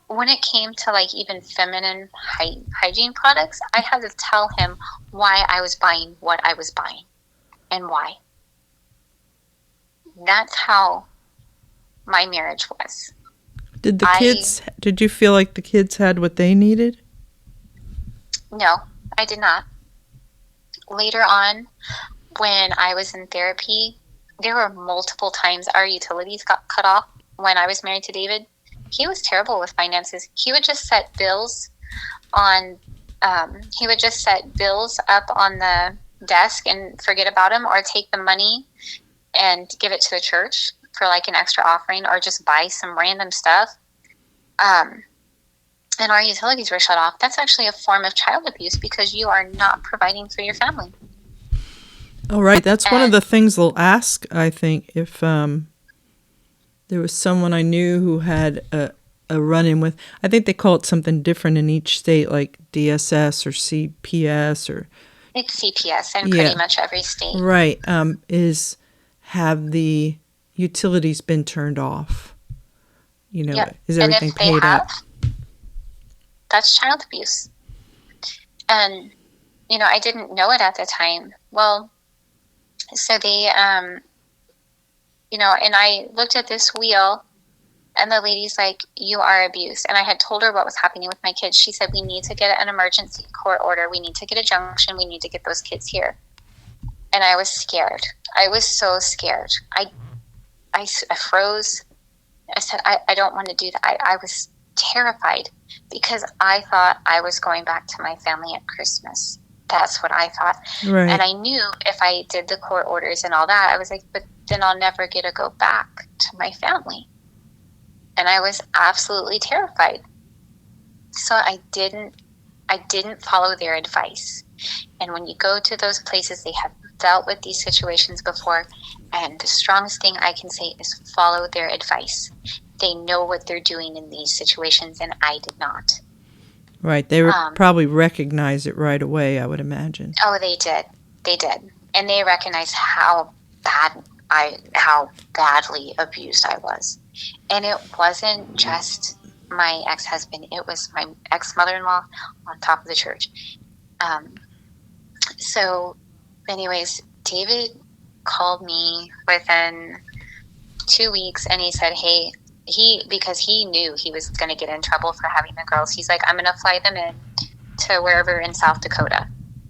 When it came to like even feminine hygiene products, I had to tell him why I was buying what I was buying and why. That's how my marriage was. Did you feel like the kids had what they needed? No, I did not. Later on, when I was in therapy, there were multiple times our utilities got cut off when I was married to David. He was terrible with finances. He would just set bills up on the desk and forget about them, or take the money and give it to the church for like an extra offering, or just buy some random stuff. And our utilities were shut off. That's actually a form of child abuse because you are not providing for your family. Oh, right. That's one of the things they'll ask, I think, if there was someone I knew who had a run-in with, I think they call it something different in each state, like DSS or CPS or... It's CPS in pretty much every state. Right. Have the utilities been turned off? Is everything paid up? That's child abuse. And, I didn't know it at the time. Well, so they, and I looked at this wheel, and the lady's like, you are abused. And I had told her what was happening with my kids. She said, we need to get an emergency court order. We need to get a junction. We need to get those kids here. And I was scared. I was so scared. I froze. I said, I don't want to do that. I was terrified because I thought I was going back to my family at Christmas. That's what I thought. Right. And I knew if I did the court orders and all that, I was like, but then I'll never get to go back to my family. And I was absolutely terrified. So I didn't I didn't follow their advice. And when you go to those places, they have dealt with these situations before. And the strongest thing I can say is follow their advice. They know what they're doing in these situations, and I did not. Right. They probably recognized it right away, I would imagine. Oh, they did. They did. And they recognized how badly abused I was. And it wasn't just my ex-husband. It was my ex-mother-in-law on top of the church. So anyways, David called me within 2 weeks, and he said, hey, because he knew he was going to get in trouble for having the girls, he's like, I'm going to fly them in to wherever in South Dakota.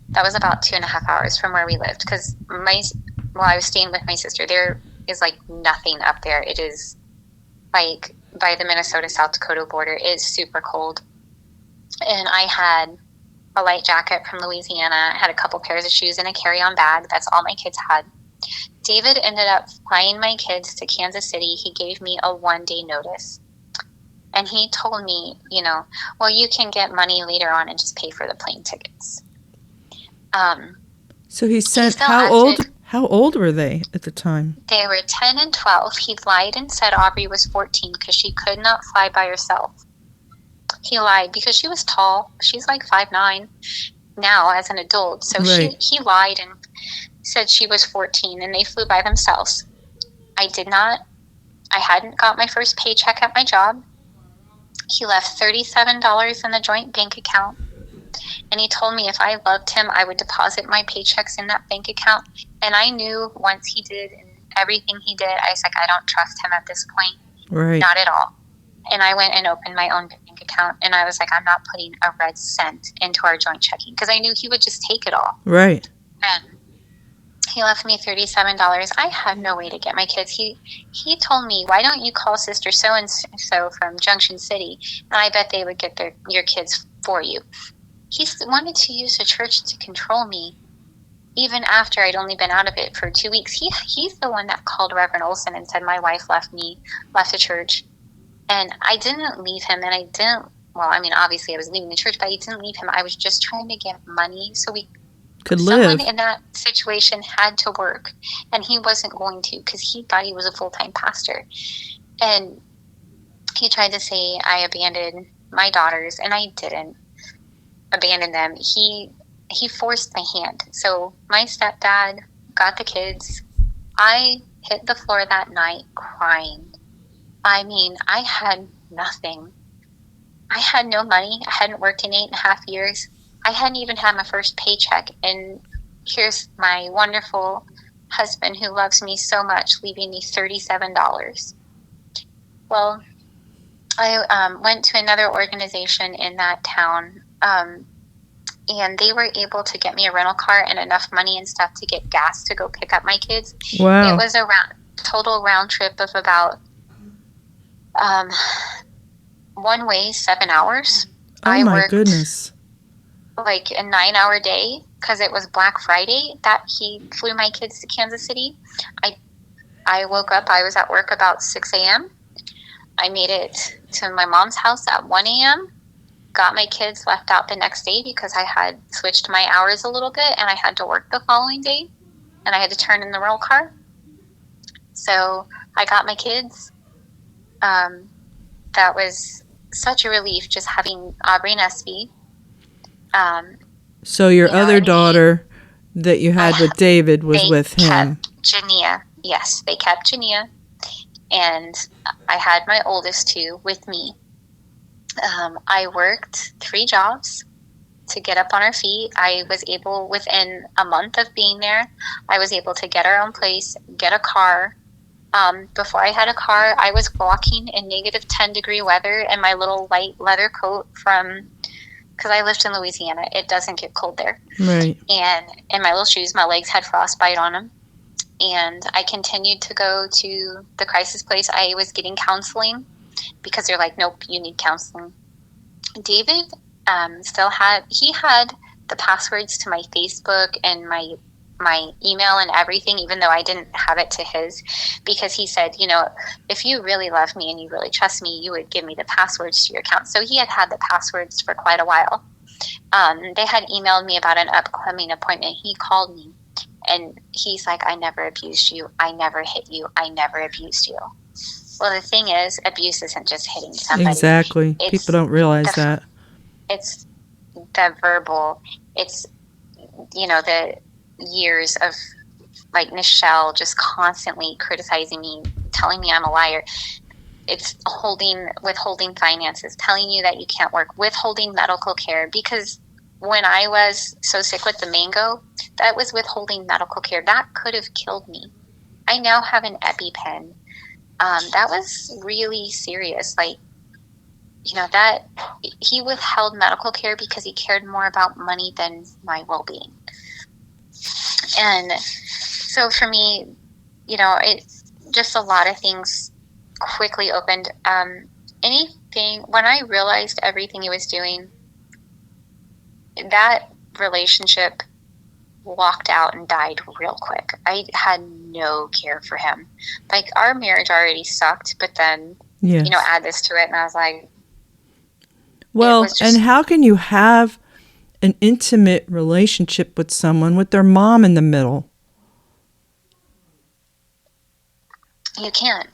That was about 2.5 hours from where we lived, because I was staying with my sister. There is like nothing up there. It is like by the Minnesota-South Dakota border. It is super cold. And I had a light jacket from Louisiana. I had a couple pairs of shoes and a carry-on bag. That's all my kids had. David ended up flying my kids to Kansas City. He gave me a 1-day notice. And he told me, well, you can get money later on and just pay for the plane tickets. So he sent, how old were they at the time? They were 10 and 12. He lied and said Aubrey was 14 because she could not fly by herself. He lied because she was tall. She's like 5'9" now as an adult. So right. He lied and said she was 14, and they flew by themselves. I hadn't got my first paycheck at my job. He left $37 in the joint bank account. And he told me if I loved him, I would deposit my paychecks in that bank account. And I knew once he did and everything he did, I was like, I don't trust him at this point. Right. Not at all. And I went and opened my own bank account. And I was like, I'm not putting a red cent into our joint checking, because I knew he would just take it all. Right. And he left me $37. I had no way to get my kids. He told me, why don't you call Sister So-and-so from Junction City, and I bet they would get your kids for you. He wanted to use the church to control me, even after I'd only been out of it for 2 weeks. He's the one that called Reverend Olson and said my wife left the church. And I didn't leave him, and obviously I was leaving the church, but I didn't leave him. I was just trying to get money so we could live. Someone in that situation had to work, and he wasn't going to, because he thought he was a full-time pastor. And he tried to say I abandoned my daughters, and I didn't abandon them. He forced my hand. So my stepdad got the kids. I hit the floor that night crying. I mean, I had nothing. I had no money. I hadn't worked in 8.5 years. I hadn't even had my first paycheck. And here's my wonderful husband who loves me so much leaving me $37. Well, I went to another organization in that town, and they were able to get me a rental car and enough money and stuff to get gas to go pick up my kids. Wow. It was a total round trip of about one way 7 hours. Oh, my goodness. Like a 9-hour day, because it was Black Friday that he flew my kids to Kansas City. I woke up, I was at work about 6 a.m. I made it to my mom's house at 1 a.m. Got my kids, left out the next day because I had switched my hours a little bit and I had to work the following day, and I had to turn in the rental car. So I got my kids. That was such a relief, just having Aubrey and Espy. So your other daughter that you had with David was with him. Kept Jania. Yes, they kept Jania. And I had my oldest two with me. I worked 3 jobs to get up on our feet. I was able, within a month of being there, I was able to get our own place, get a car. Before I had a car, I was walking in negative 10-degree weather in my little light leather coat because I lived in Louisiana. It doesn't get cold there. Right. And in my little shoes, my legs had frostbite on them. And I continued to go to the crisis place. I was getting counseling because they're like, nope, you need counseling. David still had the passwords to my Facebook and my email and everything, even though I didn't have it to his, because he said, if you really love me and you really trust me, you would give me the passwords to your account. So he had the passwords for quite a while. They had emailed me about an upcoming appointment. He called me and he's like, I never abused you. I never hit you. I never abused you. Well, the thing is, abuse isn't just hitting somebody. Exactly. People don't realize that. It's the verbal. It's, the years of like Nichelle just constantly criticizing me, telling me I'm a liar. It's withholding finances, telling you that you can't work, withholding medical care. Because when I was so sick with the mango, that was withholding medical care. That could have killed me. I now have an EpiPen. That was really serious. Like, that he withheld medical care because he cared more about money than my well-being. And so for me, it's just a lot of things quickly opened. When I realized everything he was doing, that relationship walked out and died real quick. I had no care for him. Like, our marriage already sucked, but then, yes. Add this to it, and I was like, well, and how can you have an intimate relationship with someone with their mom in the middle? You can't.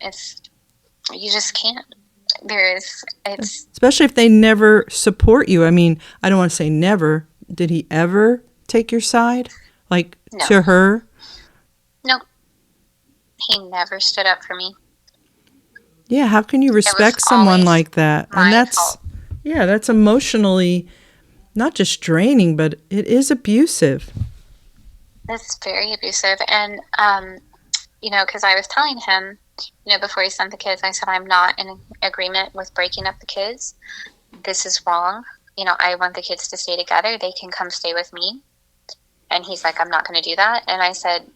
You just can't. Especially if they never support you. I mean, I don't want to say never. Did he ever take your side? Like, no. To her? Nope. He never stood up for me. Yeah, how can you respect someone like that? And that's that's emotionally not just draining, but it is abusive. That's very abusive. And because I was telling him, before he sent the kids, I said, I'm not in agreement with breaking up the kids. This is wrong. I want the kids to stay together. They can come stay with me. And he's like, I'm not going to do that. And I said,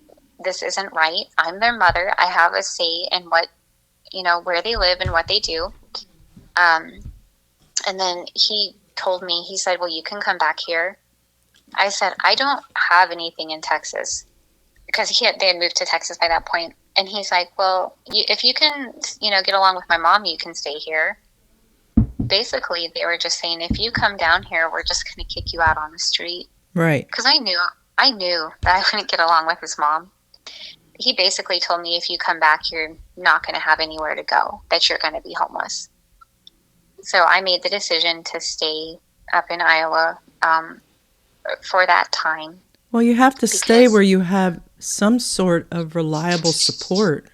this isn't right. I'm their mother. I have a say in what, where they live and what they do. And then he told me, he said, well, you can come back here. I said, I don't have anything in Texas, because they had moved to Texas by that point. And he's like, well, if you can, get along with my mom, you can stay here. Basically, they were just saying, if you come down here, we're just going to kick you out on the street. Right. Because I knew that I wouldn't get along with his mom. He basically told me, if you come back, you're not going to have anywhere to go, that you're going to be homeless. So I made the decision to stay up in Iowa for that time. Well, you have to stay where you have some sort of reliable support.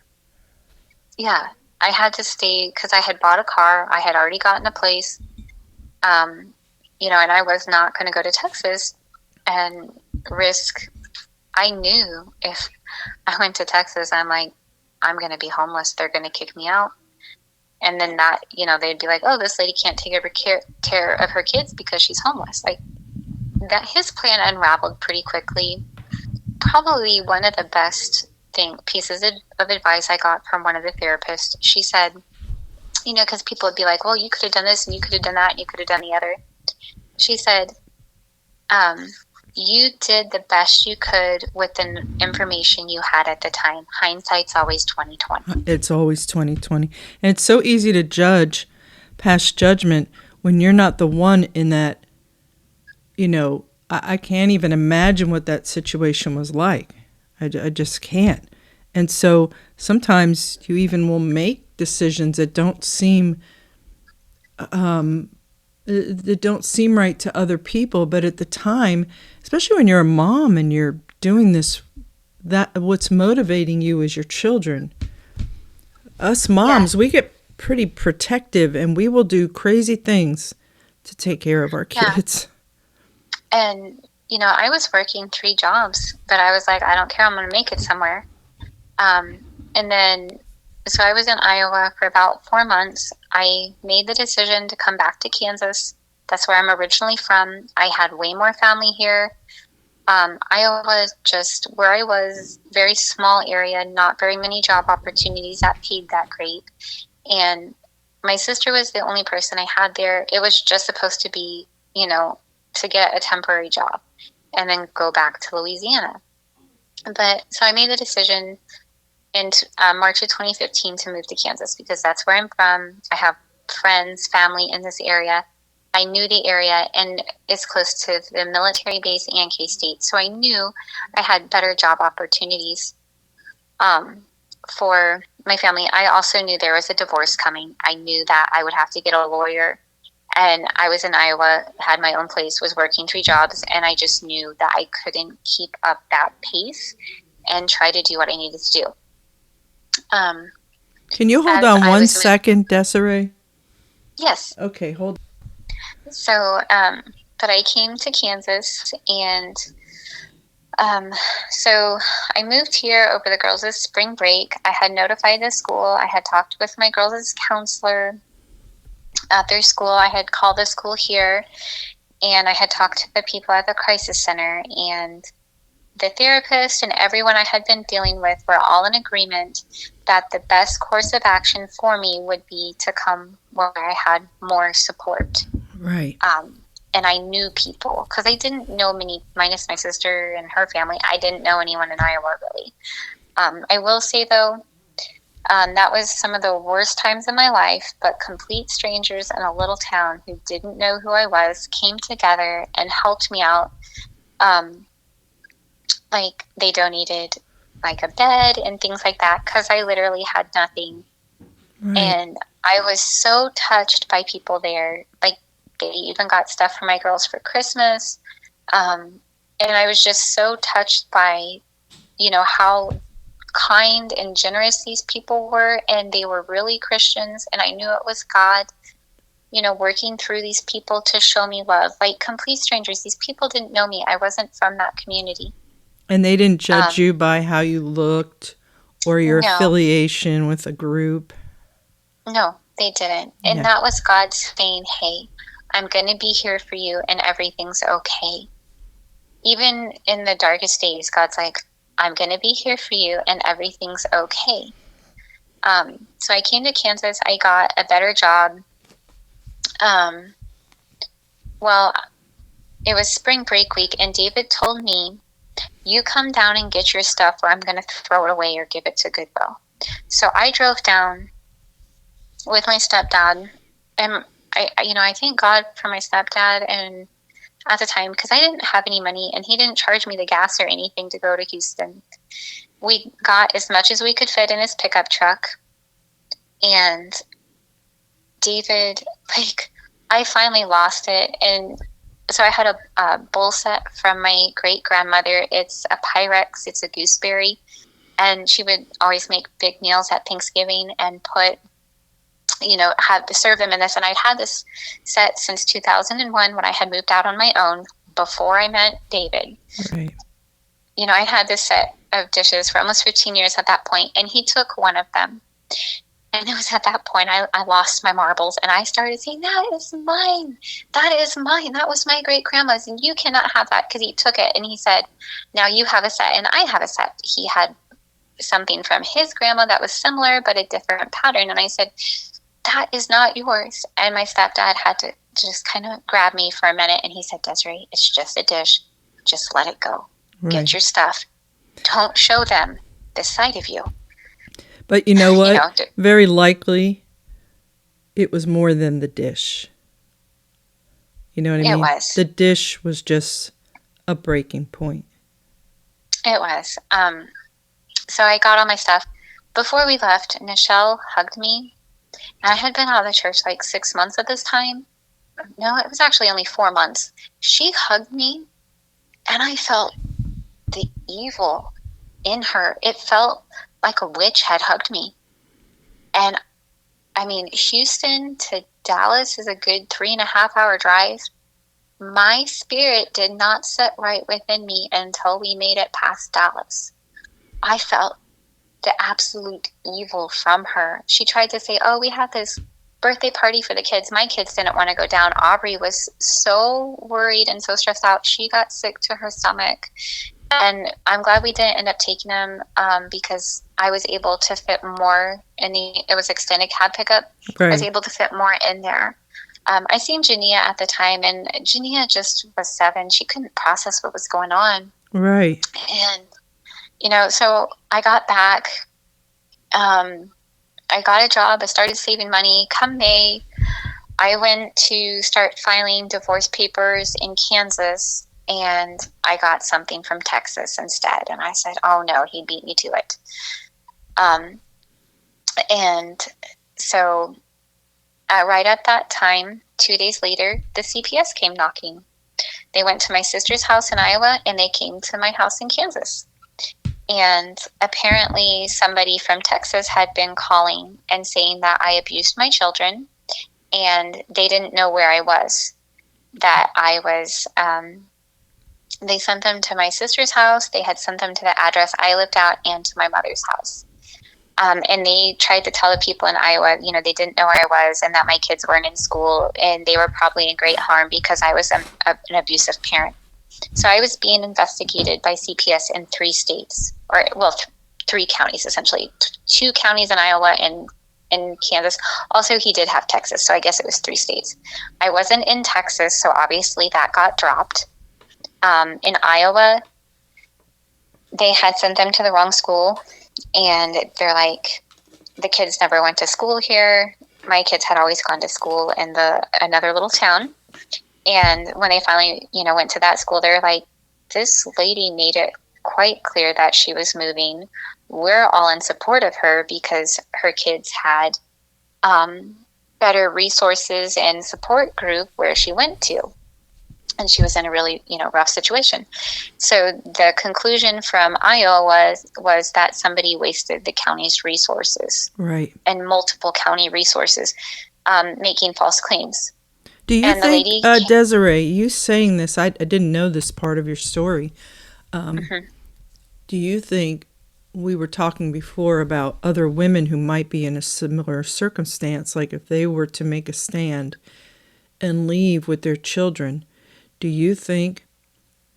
Yeah, I had to stay because I had bought a car. I had already gotten a place, and I was not going to go to Texas and risk. I knew if I went to Texas, I'm like, I'm going to be homeless. They're going to kick me out. And then that, they'd be like, oh, this lady can't take care of her kids because she's homeless. Like, that his plan unraveled pretty quickly. Probably one of the best pieces of advice I got from one of the therapists. She said, because people would be like, well, you could have done this and you could have done that and you could have done the other. She said, you did the best you could with the information you had at the time. Hindsight's always 20/20. It's always 20/20. And it's so easy to judge, pass judgment, when you're not the one in that. I can't even imagine what that situation was like. I just can't. And so sometimes you even will make decisions that don't seem right to other people, but at the time, especially when you're a mom and you're doing this, that what's motivating you is your children. Us moms, we get pretty protective, and we will do crazy things to take care of our kids. And, I was working 3 jobs, but I was like, I don't care. I'm going to make it somewhere. And then, so I was in Iowa for about 4 months. I made the decision to come back to Kansas. That's where I'm originally from. I had way more family here. Iowa was just where I was, very small area, not very many job opportunities that paid that great. And my sister was the only person I had there. It was just supposed to be, to get a temporary job and then go back to Louisiana. But so I made the decision in March of 2015 to move to Kansas because that's where I'm from. I have friends, family in this area. I knew the area, and it's close to the military base and K-State. So I knew I had better job opportunities for my family. I also knew there was a divorce coming. I knew that I would have to get a lawyer. And I was in Iowa, had my own place, was working 3 jobs, and I just knew that I couldn't keep up that pace and try to do what I needed to do. Can you hold on 1 second, Desiree? Yes. Okay, hold. So, but I came to Kansas, and so I moved here over the girls' spring break. I had notified the school. I had talked with my girls' counselor at their school. I had called the school here, and I had talked to the people at the crisis center, and the therapist and everyone I had been dealing with were all in agreement that the best course of action for me would be to come where I had more support. Right. And I knew people, because I didn't know many, minus my sister and her family. I didn't know anyone in Iowa, really. I will say, though, that was some of the worst times in my life, but complete strangers in a little town who didn't know who I was came together and helped me out. Like, they donated like a bed and things like that, because I literally had nothing. Right. And I was so touched by people there. Like, they even got stuff for my girls for Christmas. And I was just so touched by, how kind and generous these people were. And they were really Christians. And I knew it was God, working through these people to show me love. Like, complete strangers. These people didn't know me. I wasn't from that community. And they didn't judge you by how you looked or your affiliation with a group? No, they didn't. And that was God saying, hey, I'm going to be here for you and everything's okay. Even in the darkest days, God's like, I'm going to be here for you and everything's okay. So I came to Kansas. I got a better job. Well, it was spring break week, and David told me, you come down and get your stuff or I'm going to throw it away or give it to Goodwill. So I drove down with my stepdad, and I thank God for my stepdad, and at the time, because I didn't have any money and he didn't charge me the gas or anything to go to Houston. We got as much as we could fit in his pickup truck, and David, I finally lost it. And so I had a bowl set from my great-grandmother. It's a Pyrex. It's a gooseberry. And she would always make big meals at Thanksgiving and put, have to serve them in this. And I'd had this set since 2001 when I had moved out on my own before I met David. Right. I had this set of dishes for almost 15 years at that point, and he took one of them. And it was at that point I lost my marbles, and I started saying, that is mine. That is mine. That was my great-grandma's, and you cannot have that, because he took it. And he said, now you have a set, and I have a set. He had something from his grandma that was similar, but a different pattern. And I said, that is not yours. And my stepdad had to just kind of grab me for a minute, and he said, Desiree, it's just a dish. Just let it go. Right. Get your stuff. Don't show them this side of you. But you know what? Very likely it was more than the dish. You know what I mean? It was. The dish was just a breaking point. It was. So I got all my stuff. Before we left, Nichelle hugged me. And I had been out of the church like 6 months at this time. No, it was actually only 4 months. She hugged me, and I felt the evil in her. It felt like a witch had hugged me. And I mean, Houston to Dallas is a good 3.5 hour drive. My spirit did not set right within me until we made it past Dallas. I felt the absolute evil from her. She tried to say, oh, we had this birthday party for the kids. My kids didn't want to go down. Aubrey was so worried and so stressed out. She got sick to her stomach. And I'm glad we didn't end up taking them because I was able to fit more in it was extended cab pickup. Right. I was able to fit more in there. I seen Jania at the time, and Jania just was 7. She couldn't process what was going on. Right. And, so I got back. I got a job. I started saving money. Come May, I went to start filing divorce papers in Kansas, and I got something from Texas instead. And I said, oh no, he beat me to it. And so right at that time, 2 days later, the CPS came knocking. They went to my sister's house in Iowa, and they came to my house in Kansas. And apparently somebody from Texas had been calling and saying that I abused my children, and they didn't know where I was. That I was, they sent them to my sister's house. They had sent them to the address I lived at and to my mother's house. And they tried to tell the people in Iowa, they didn't know where I was and that my kids weren't in school, and they were probably in great harm because I was an abusive parent. So I was being investigated by CPS in 3 states, or 3 counties essentially, 2 counties in Iowa and in Kansas. Also, he did have Texas, so I guess it was 3 states. I wasn't in Texas, so obviously that got dropped. In Iowa, they had sent them to the wrong school, and they're like, the kids never went to school here. My kids had always gone to school in another little town. And when they finally, went to that school, they're like, this lady made it quite clear that she was moving. We're all in support of her because her kids had better resources and support group where she went to. And she was in a really, rough situation. So the conclusion from Iowa was that somebody wasted the county's resources. Right. And multiple county resources, making false claims. Do you think, Desiree, you saying this, I didn't know this part of your story. Do you think, we were talking before about other women who might be in a similar circumstance, like if they were to make a stand and leave with their children, do you think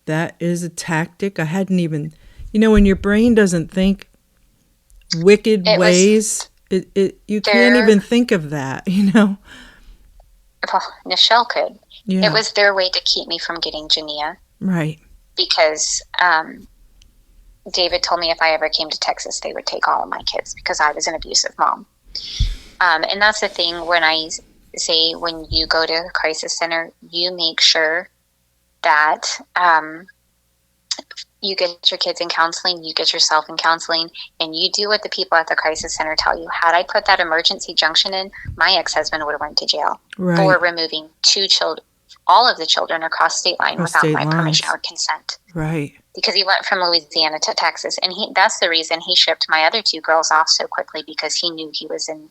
that is a tactic? I hadn't even, when your brain doesn't think wicked ways, you can't even think of that, Well, Nichelle could. Yeah. It was their way to keep me from getting Jania. Right. Because David told me if I ever came to Texas, they would take all of my kids because I was an abusive mom. And that's the thing when I say when you go to a crisis center, you make sure that you get your kids in counseling, you get yourself in counseling, and you do what the people at the crisis center tell you. Had I put that emergency junction in, my ex-husband would have went to jail for removing 2 children, all of the children across state line without my permission or consent. Right. Because he went from Louisiana to Texas, and that's the reason he shipped my other 2 girls off so quickly, because he knew he was in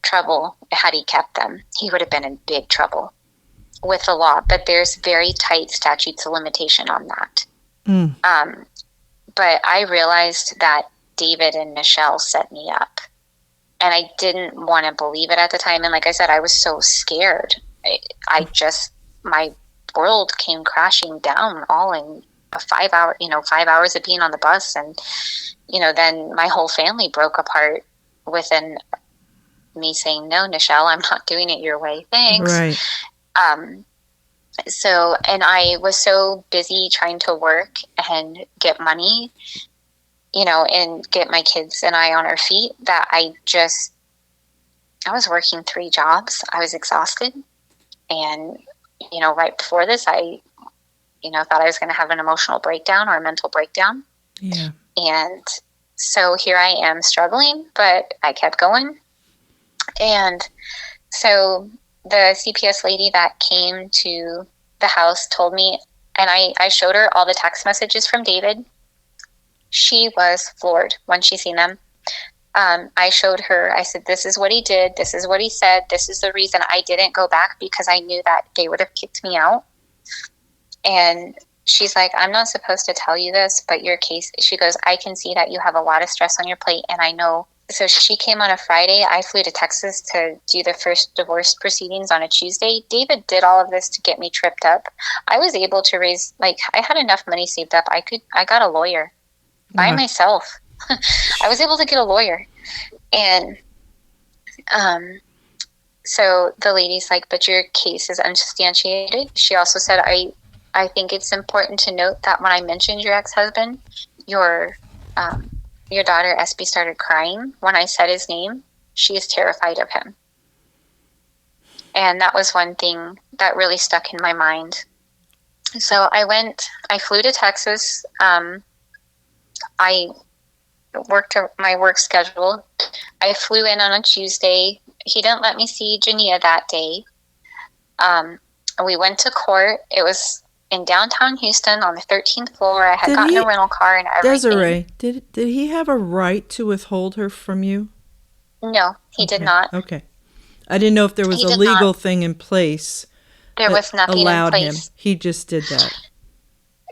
trouble. Had he kept them, he would have been in big trouble with the law. But there's very tight statutes of limitation on that. But I realized that David and Nichelle set me up, and I didn't want to believe it at the time. And like I said, I was so scared. My world came crashing down all in a 5 hours of being on the bus. And, then my whole family broke apart within me saying, no, Nichelle, I'm not doing it your way. Thanks. Right. So, and I was so busy trying to work and get money, and get my kids and I on our feet, that I was working 3 jobs. I was exhausted. And, right before this, I, thought I was going to have an emotional breakdown or a mental breakdown. Yeah. And so here I am struggling, but I kept going. And so the CPS lady that came to the house told me, and I showed her all the text messages from David. She was floored when she seen them. I showed her, I said, this is what he did. This is what he said. This is the reason I didn't go back, because I knew that they would have kicked me out. And she's like, I'm not supposed to tell you this, but your case, she goes, I can see that you have a lot of stress on your plate. And I know. So she came on a Friday. I flew to Texas to do the first divorce proceedings on a Tuesday. David did all of this to get me tripped up. I was able to raise, I had enough money saved up. I got a lawyer by myself. I was able to get a lawyer. And so the lady's like, but your case is unsubstantiated. She also said, I think it's important to note that when I mentioned your ex-husband, your daughter, Espy, started crying when I said his name. She is terrified of him. And that was one thing that really stuck in my mind. So I flew to Texas. I worked my work schedule. I flew in on a Tuesday. He didn't let me see Jania that day. We went to court. It was in downtown Houston on the 13th floor. I had gotten a rental car and everything. Desiree, did he have a right to withhold her from you? No, he did not. Okay. I didn't know if there was a legal thing in place. There was nothing in place. He just did that.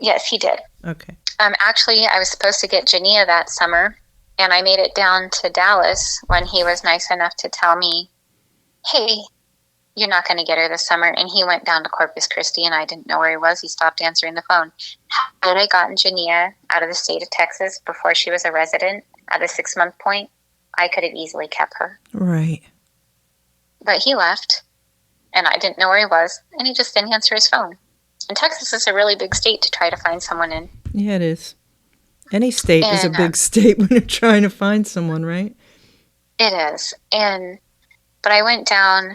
Yes, he did. Okay. Actually, I was supposed to get Jania that summer, and I made it down to Dallas when he was nice enough to tell me, hey, you're not going to get her this summer. And he went down to Corpus Christi, and I didn't know where he was. He stopped answering the phone. Had I gotten Jania out of the state of Texas before she was a resident at the 6-month point, I could have easily kept her. Right. But he left, and I didn't know where he was, and he just didn't answer his phone. And Texas is a really big state to try to find someone in. Yeah, it is. Any state is a big state when you're trying to find someone, right? It is. But I went down,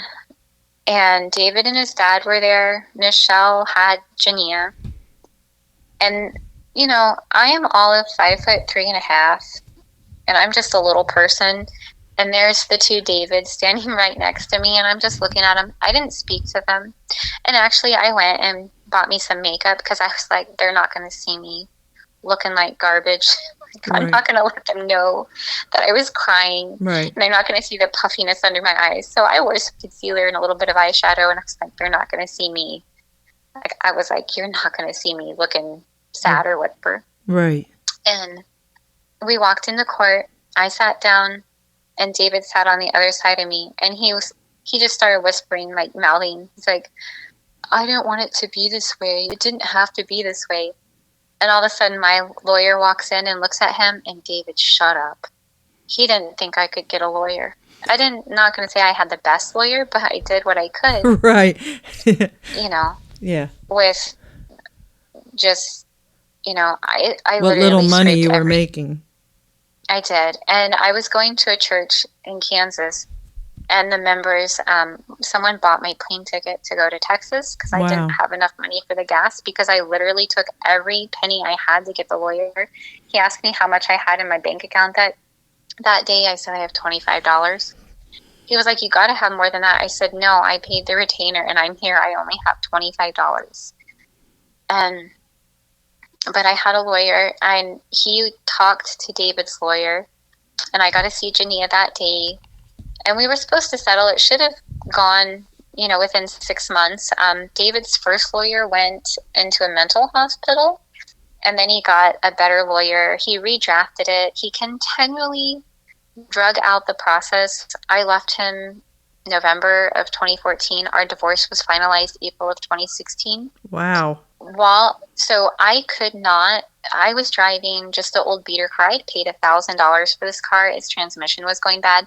and David and his dad were there. Michelle had Jania. And, you know, I am all of 5'3.5", and I'm just a little person. And there's the two Davids standing right next to me, and I'm just looking at them. I didn't speak to them. And actually, I went and bought me some makeup because I was like, they're not going to see me looking like garbage. I'm not going to let them know that I was crying. Right. And they're not going to see the puffiness under my eyes. So I wore some concealer and a little bit of eyeshadow, and I was like, they're not going to see me. Like, I was like, you're not going to see me looking sad or whatever. Right. And we walked into court. I sat down, and David sat on the other side of me, and he just started whispering, like mouthing. He's like, I didn't want it to be this way. It didn't have to be this way. And all of a sudden, my lawyer walks in and looks at him, and David, shut up. He didn't think I could get a lawyer. Not going to say I had the best lawyer, but I did what I could. Right. You know. Yeah. With just, you know, I what little money you were making. I did. And I was going to a church in Kansas, and the members, someone bought my plane ticket to go to Texas because I didn't have enough money for the gas, because I literally took every penny I had to get the lawyer. He asked me how much I had in my bank account that day. I said, I have $25. He was like, you got to have more than that. I said, no, I paid the retainer and I'm here. I only have $25. But I had a lawyer, and he talked to David's lawyer, and I got to see Jania that day. And we were supposed to settle. It should have gone, you know, within 6 months. David's first lawyer went into a mental hospital, and then he got a better lawyer. He redrafted it. He continually drug out the process. I left him November of 2014. Our divorce was finalized April of 2016. Wow. So I was driving just an old beater car. I'd paid $1,000 for this car. Its transmission was going bad.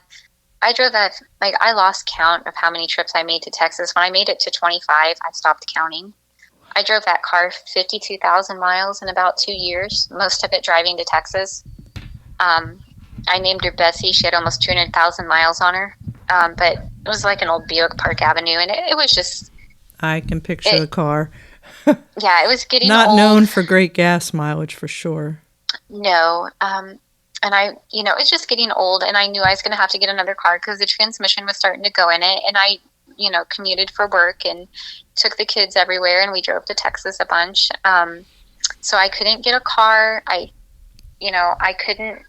I drove that, like, I lost count of how many trips I made to Texas. When I made it to 25, I stopped counting. I drove that car 52,000 miles in about 2 years, most of it driving to Texas. I named her Bessie. She had almost 200,000 miles on her. But it was like an old Buick Park Avenue, and it was just... I can picture the car. Yeah, it was getting Not old. known for great gas mileage, for sure. No. And it's just getting old, and I knew I was going to have to get another car because the transmission was starting to go in it. And I, commuted for work and took the kids everywhere, and we drove to Texas a bunch. So I couldn't get a car. I couldn't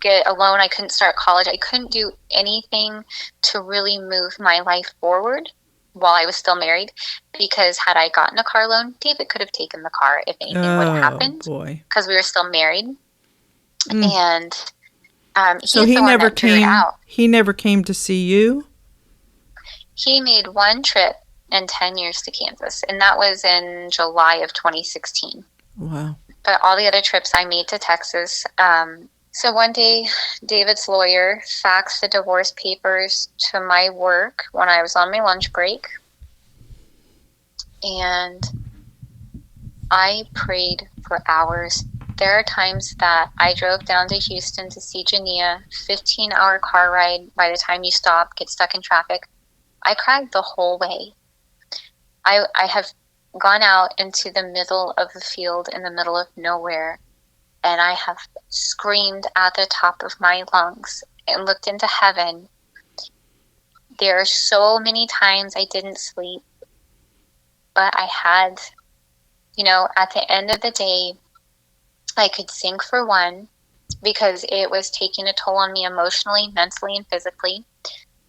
get a loan. I couldn't start college. I couldn't do anything to really move my life forward while I was still married, because had I gotten a car loan, David could have taken the car if anything would have happened. Boy. Because we were still married. And so he never came. He never came to see you. He made one trip in 10 years to Kansas, and that was in July of 2016. Wow! But all the other trips I made to Texas. So one day, David's lawyer faxed the divorce papers to my work when I was on my lunch break, and I prayed for hours. There are times that I drove down to Houston to see Jania, 15-hour car ride. By the time you stop, get stuck in traffic, I cried the whole way. I have gone out into the middle of the field in the middle of nowhere, and I have screamed at the top of my lungs and looked into heaven. There are so many times I didn't sleep, but I had, at the end of the day, I could sink for one because it was taking a toll on me emotionally, mentally, and physically.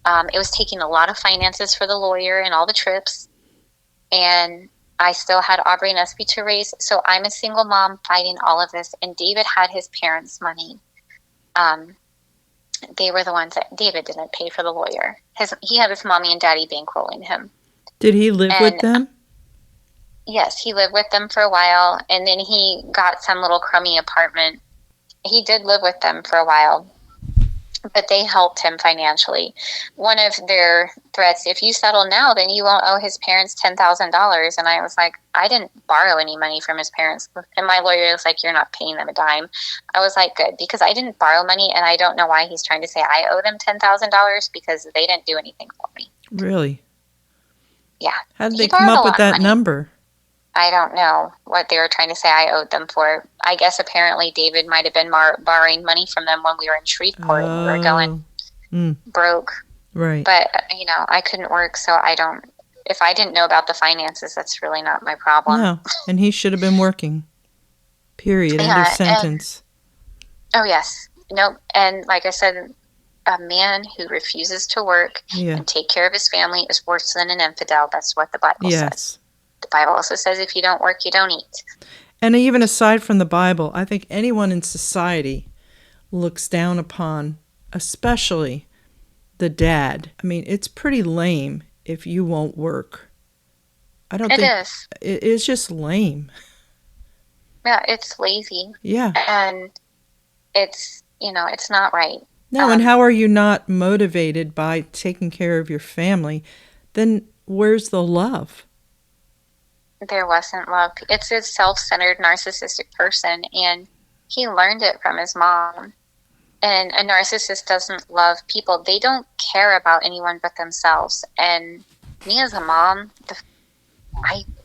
It was taking a lot of finances for the lawyer and all the trips. And I still had Aubrey and Espy to raise. So I'm a single mom fighting all of this. And David had his parents' money. They were the ones that David didn't pay for the lawyer. He had his mommy and daddy bankrolling him. Did he live with them? Yes, he lived with them for a while. And then he got some little crummy apartment. He did live with them for a while, but they helped him financially. One of their threats, if you settle now, then you won't owe his parents $10,000. And I was like, I didn't borrow any money from his parents. And my lawyer was like, you're not paying them a dime. I was like, good, because I didn't borrow money, and I don't know why he's trying to say I owe them $10,000 because they didn't do anything for me. Really? Yeah. How did they come up with that number? I don't know what they were trying to say I owed them for. I guess apparently David might have been borrowing money from them when we were in Shreveport and we were going broke. Right. But, I couldn't work, so if I didn't know about the finances, that's really not my problem. No, and he should have been working. Period. End of sentence. Oh, yes. Nope. And like I said, a man who refuses to work and take care of his family is worse than an infidel. That's what the Bible says. The Bible also says if you don't work, you don't eat. And even aside from the Bible, I think anyone in society looks down upon, especially the dad. I mean, it's pretty lame if you won't work. I don't think it is. It's just lame. Yeah, it's lazy. Yeah. And it's, it's not right. No, and how are you not motivated by taking care of your family? Then where's the love? There wasn't love. It's a self-centered, narcissistic person, and he learned it from his mom. And a narcissist doesn't love people. They don't care about anyone but themselves. And me as a mom,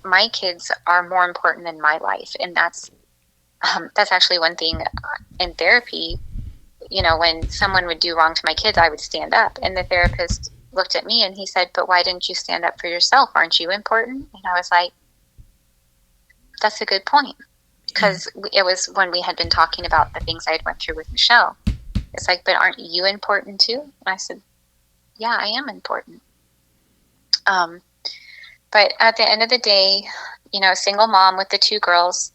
my kids are more important than my life, and that's actually one thing in therapy. When someone would do wrong to my kids, I would stand up, and the therapist looked at me and he said, "But why didn't you stand up for yourself? Aren't you important?" And I was like, that's a good point, because it was when we had been talking about the things I had went through with Michelle. It's like, but aren't you important too? And I said, yeah, I am important. But at the end of the day, single mom with the two girls.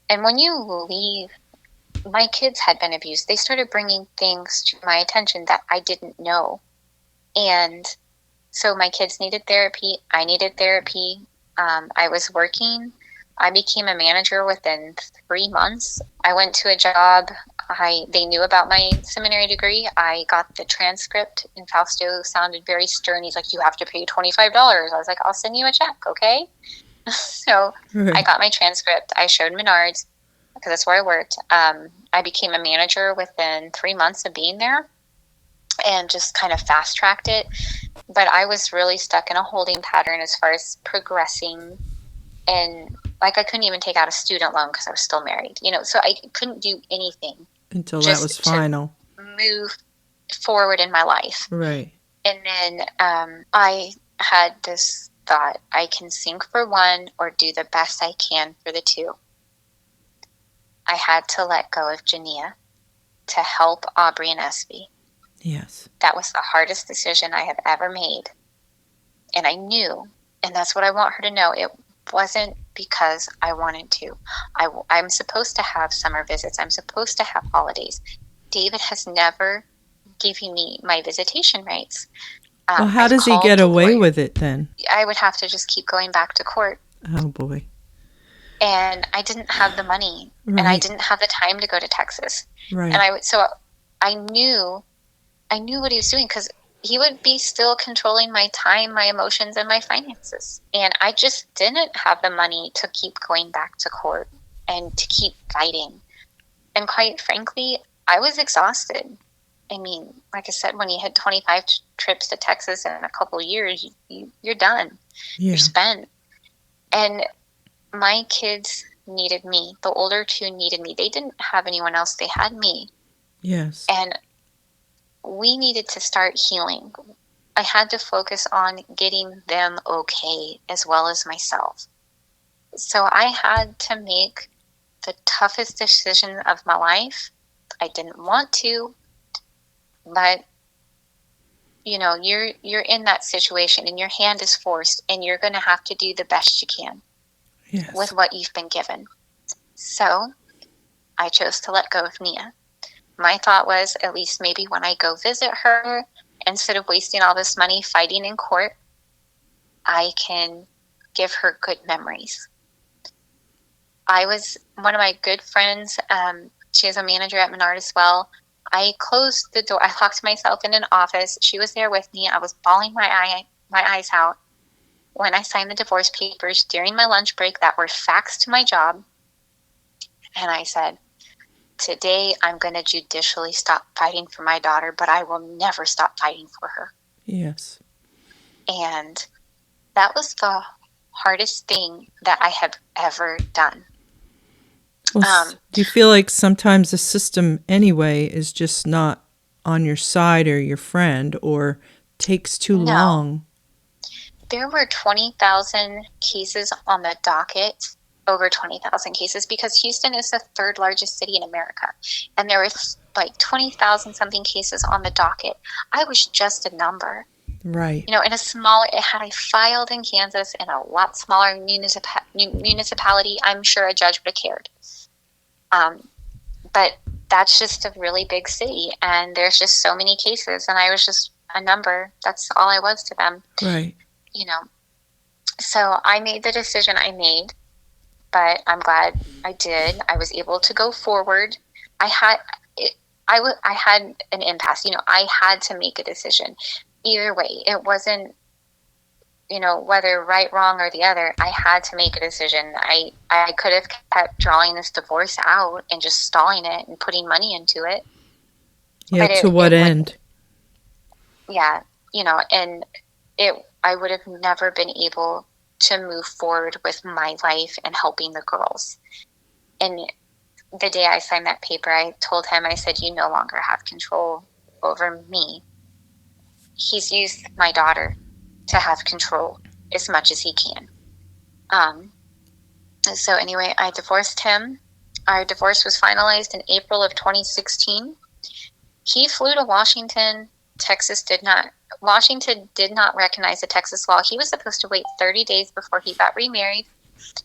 And when you leave, my kids had been abused. They started bringing things to my attention that I didn't know. And so my kids needed therapy. I needed therapy. I was working. I became a manager within 3 months. I went to a job. They knew about my seminary degree. I got the transcript, and Fausto sounded very stern. He's like, you have to pay $25. I was like, I'll send you a check, okay? So I got my transcript. I showed Menards, because that's where I worked. I became a manager within 3 months of being there and just kind of fast-tracked it. But I was really stuck in a holding pattern as far as progressing, and I couldn't even take out a student loan because I was still married, so I couldn't do anything until that was final. Move forward in my life. Right. And then I had this thought, I can sink for one or do the best I can for the two. I had to let go of Jania to help Aubrey and Espy. Yes. That was the hardest decision I have ever made. And I knew, and that's what I want her to know, it wasn't because I wanted to. I'm supposed to have summer visits. I'm supposed to have holidays. David has never given me my visitation rights. Well, how does he get away with it then? I would have to just keep going back to court. Oh, boy. And I didn't have the money. Right. And I didn't have the time to go to Texas. Right. And I knew what he was doing, because he would be still controlling my time, my emotions, and my finances. And I just didn't have the money to keep going back to court and to keep fighting. And quite frankly, I was exhausted. I mean, like I said, when you had 25 trips to Texas in a couple of years, you're done. Yeah. You're spent. And my kids needed me. The older two needed me. They didn't have anyone else. They had me. Yes. And we needed to start healing. I had to focus on getting them okay as well as myself. So I had to make the toughest decision of my life. I didn't want to, but you know, you're in that situation and your hand is forced and you're going to have to do the best you can with what you've been given. So I chose to let go of Nia. My thought was, at least maybe when I go visit her, instead of wasting all this money fighting in court, I can give her good memories. One of my good friends, she is a manager at Menard as well. I closed the door. I locked myself in an office. She was there with me. I was bawling my eyes out when I signed the divorce papers during my lunch break that were faxed to my job. And I said, today I'm going to judicially stop fighting for my daughter, but I will never stop fighting for her. Yes. And that was the hardest thing that I have ever done. Well, do you feel like sometimes the system anyway is just not on your side or your friend, or takes too long? There were 20,000 cases on the docket, over 20,000 cases, because Houston is the third largest city in America. And there was like 20,000 something cases on the docket. I was just a number. Right. You know, had I filed in Kansas in a lot smaller municipality, I'm sure a judge would have cared. But that's just a really big city, and there's just so many cases, and I was just a number. That's all I was to them. Right. You know, so I made the decision I made, but I'm glad I did. I was able to go forward. I had an impasse. You know, I had to make a decision. Either way, it wasn't, you know, whether right, wrong, or the other. I had to make a decision. I could have kept drawing this divorce out and just stalling it and putting money into it. Yeah, to what end? Yeah, you know, and I would have never been able to move forward with my life and helping the girls. And the day I signed that paper, I told him, I said, you no longer have control over me. He's used my daughter to have control as much as he can. So anyway, I divorced him. Our divorce was finalized in April of 2016. He flew to Washington. Washington did not recognize the Texas law. He was supposed to wait 30 days before he got remarried.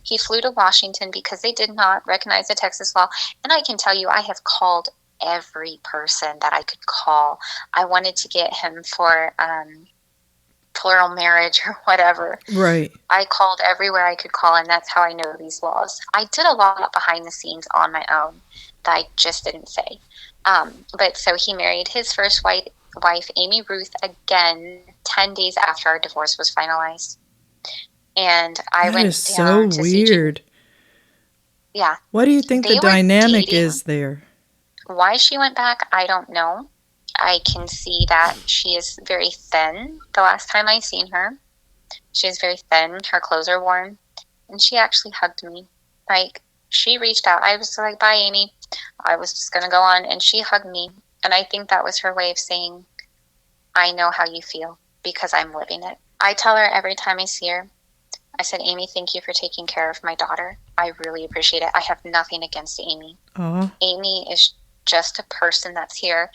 He flew to Washington because they did not recognize the Texas law. And I can tell you, I have called every person that I could call. I wanted to get him for plural marriage or whatever. Right. I called everywhere I could call, and that's how I know these laws. I did a lot behind the scenes on my own that I just didn't say. But so he married his first wife, Amy Ruth, again 10 days after our divorce was finalized. And I went is so weird. Yeah. What do you think the dynamic is there? Why she went back, I don't know. I can see that she is very thin. The last time I seen her, she is very thin. Her clothes are worn. And she actually hugged me. Like, she reached out. I was like, bye, Amy. I was just going to go on. And she hugged me. And I think that was her way of saying, I know how you feel because I'm living it. I tell her every time I see her, I said, Amy, thank you for taking care of my daughter. I really appreciate it. I have nothing against Amy. Amy is just a person that's here.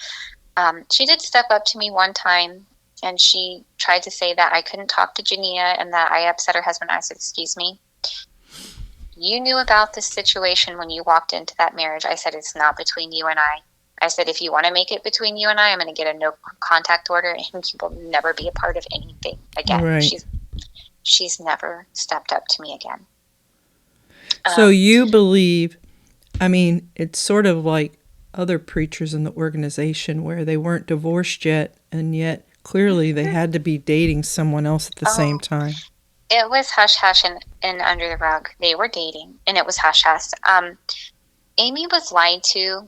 She did step up to me one time, and she tried to say that I couldn't talk to Jania and that I upset her husband. I said, excuse me. You knew about this situation when you walked into that marriage. I said, it's not between you and I. I said, if you want to make it between you and I, I'm going to get a no contact order, and you will never be a part of anything again. Right. She's never stepped up to me again. So you believe, I mean, it's sort of like other preachers in the organization where they weren't divorced yet, and yet clearly they had to be dating someone else at the same time. It was hush-hush and under the rug. They were dating, and it was hush-hush. Amy was lied to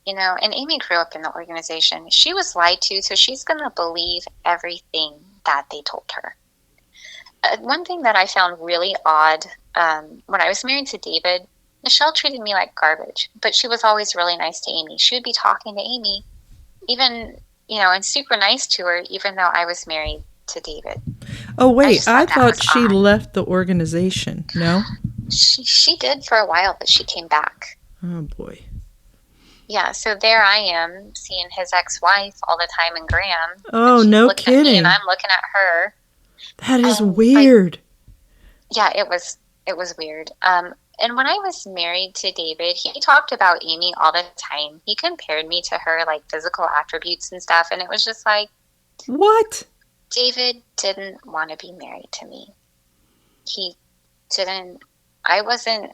and Amy grew up in the organization. She was lied to, so she's going to believe everything that they told her. One thing that I found really odd, when I was married to David, Michelle treated me like garbage, but she was always really nice to Amy. She would be talking to Amy, even, and super nice to her, even though I was married to David. Oh, wait, I thought she left the organization. No? She did for a while, but she came back. Oh, boy. Yeah, so there I am, seeing his ex-wife all the time in Graham. Oh, no kidding. At me and I'm looking at her. That is weird. Yeah, it was weird. And when I was married to David, he talked about Amy all the time. He compared me to her, like physical attributes and stuff. And it was just like, what? David didn't want to be married to me. He didn't. I wasn't.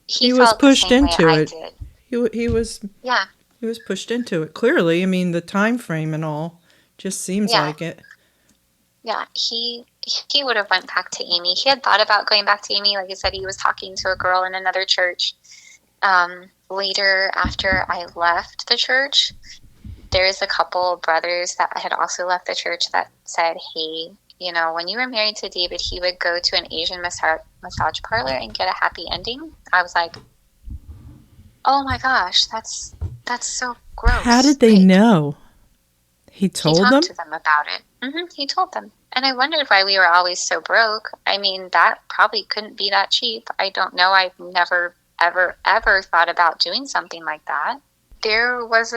He was pushed into it. He was. Yeah. He was pushed into it. Clearly, I mean, the time frame and all just seems like it. Yeah, he would have went back to Amy. He had thought about going back to Amy. Like I said, he was talking to a girl in another church. Later, after I left the church, there's a couple of brothers that had also left the church that said, hey, when you were married to David, he would go to an Asian massage parlor and get a happy ending. I was like, oh my gosh, that's so gross. How did they know? He told them? He talked to them about it. He told them. And I wondered why we were always so broke. I mean, that probably couldn't be that cheap. I don't know. I've never, ever, ever thought about doing something like that. There was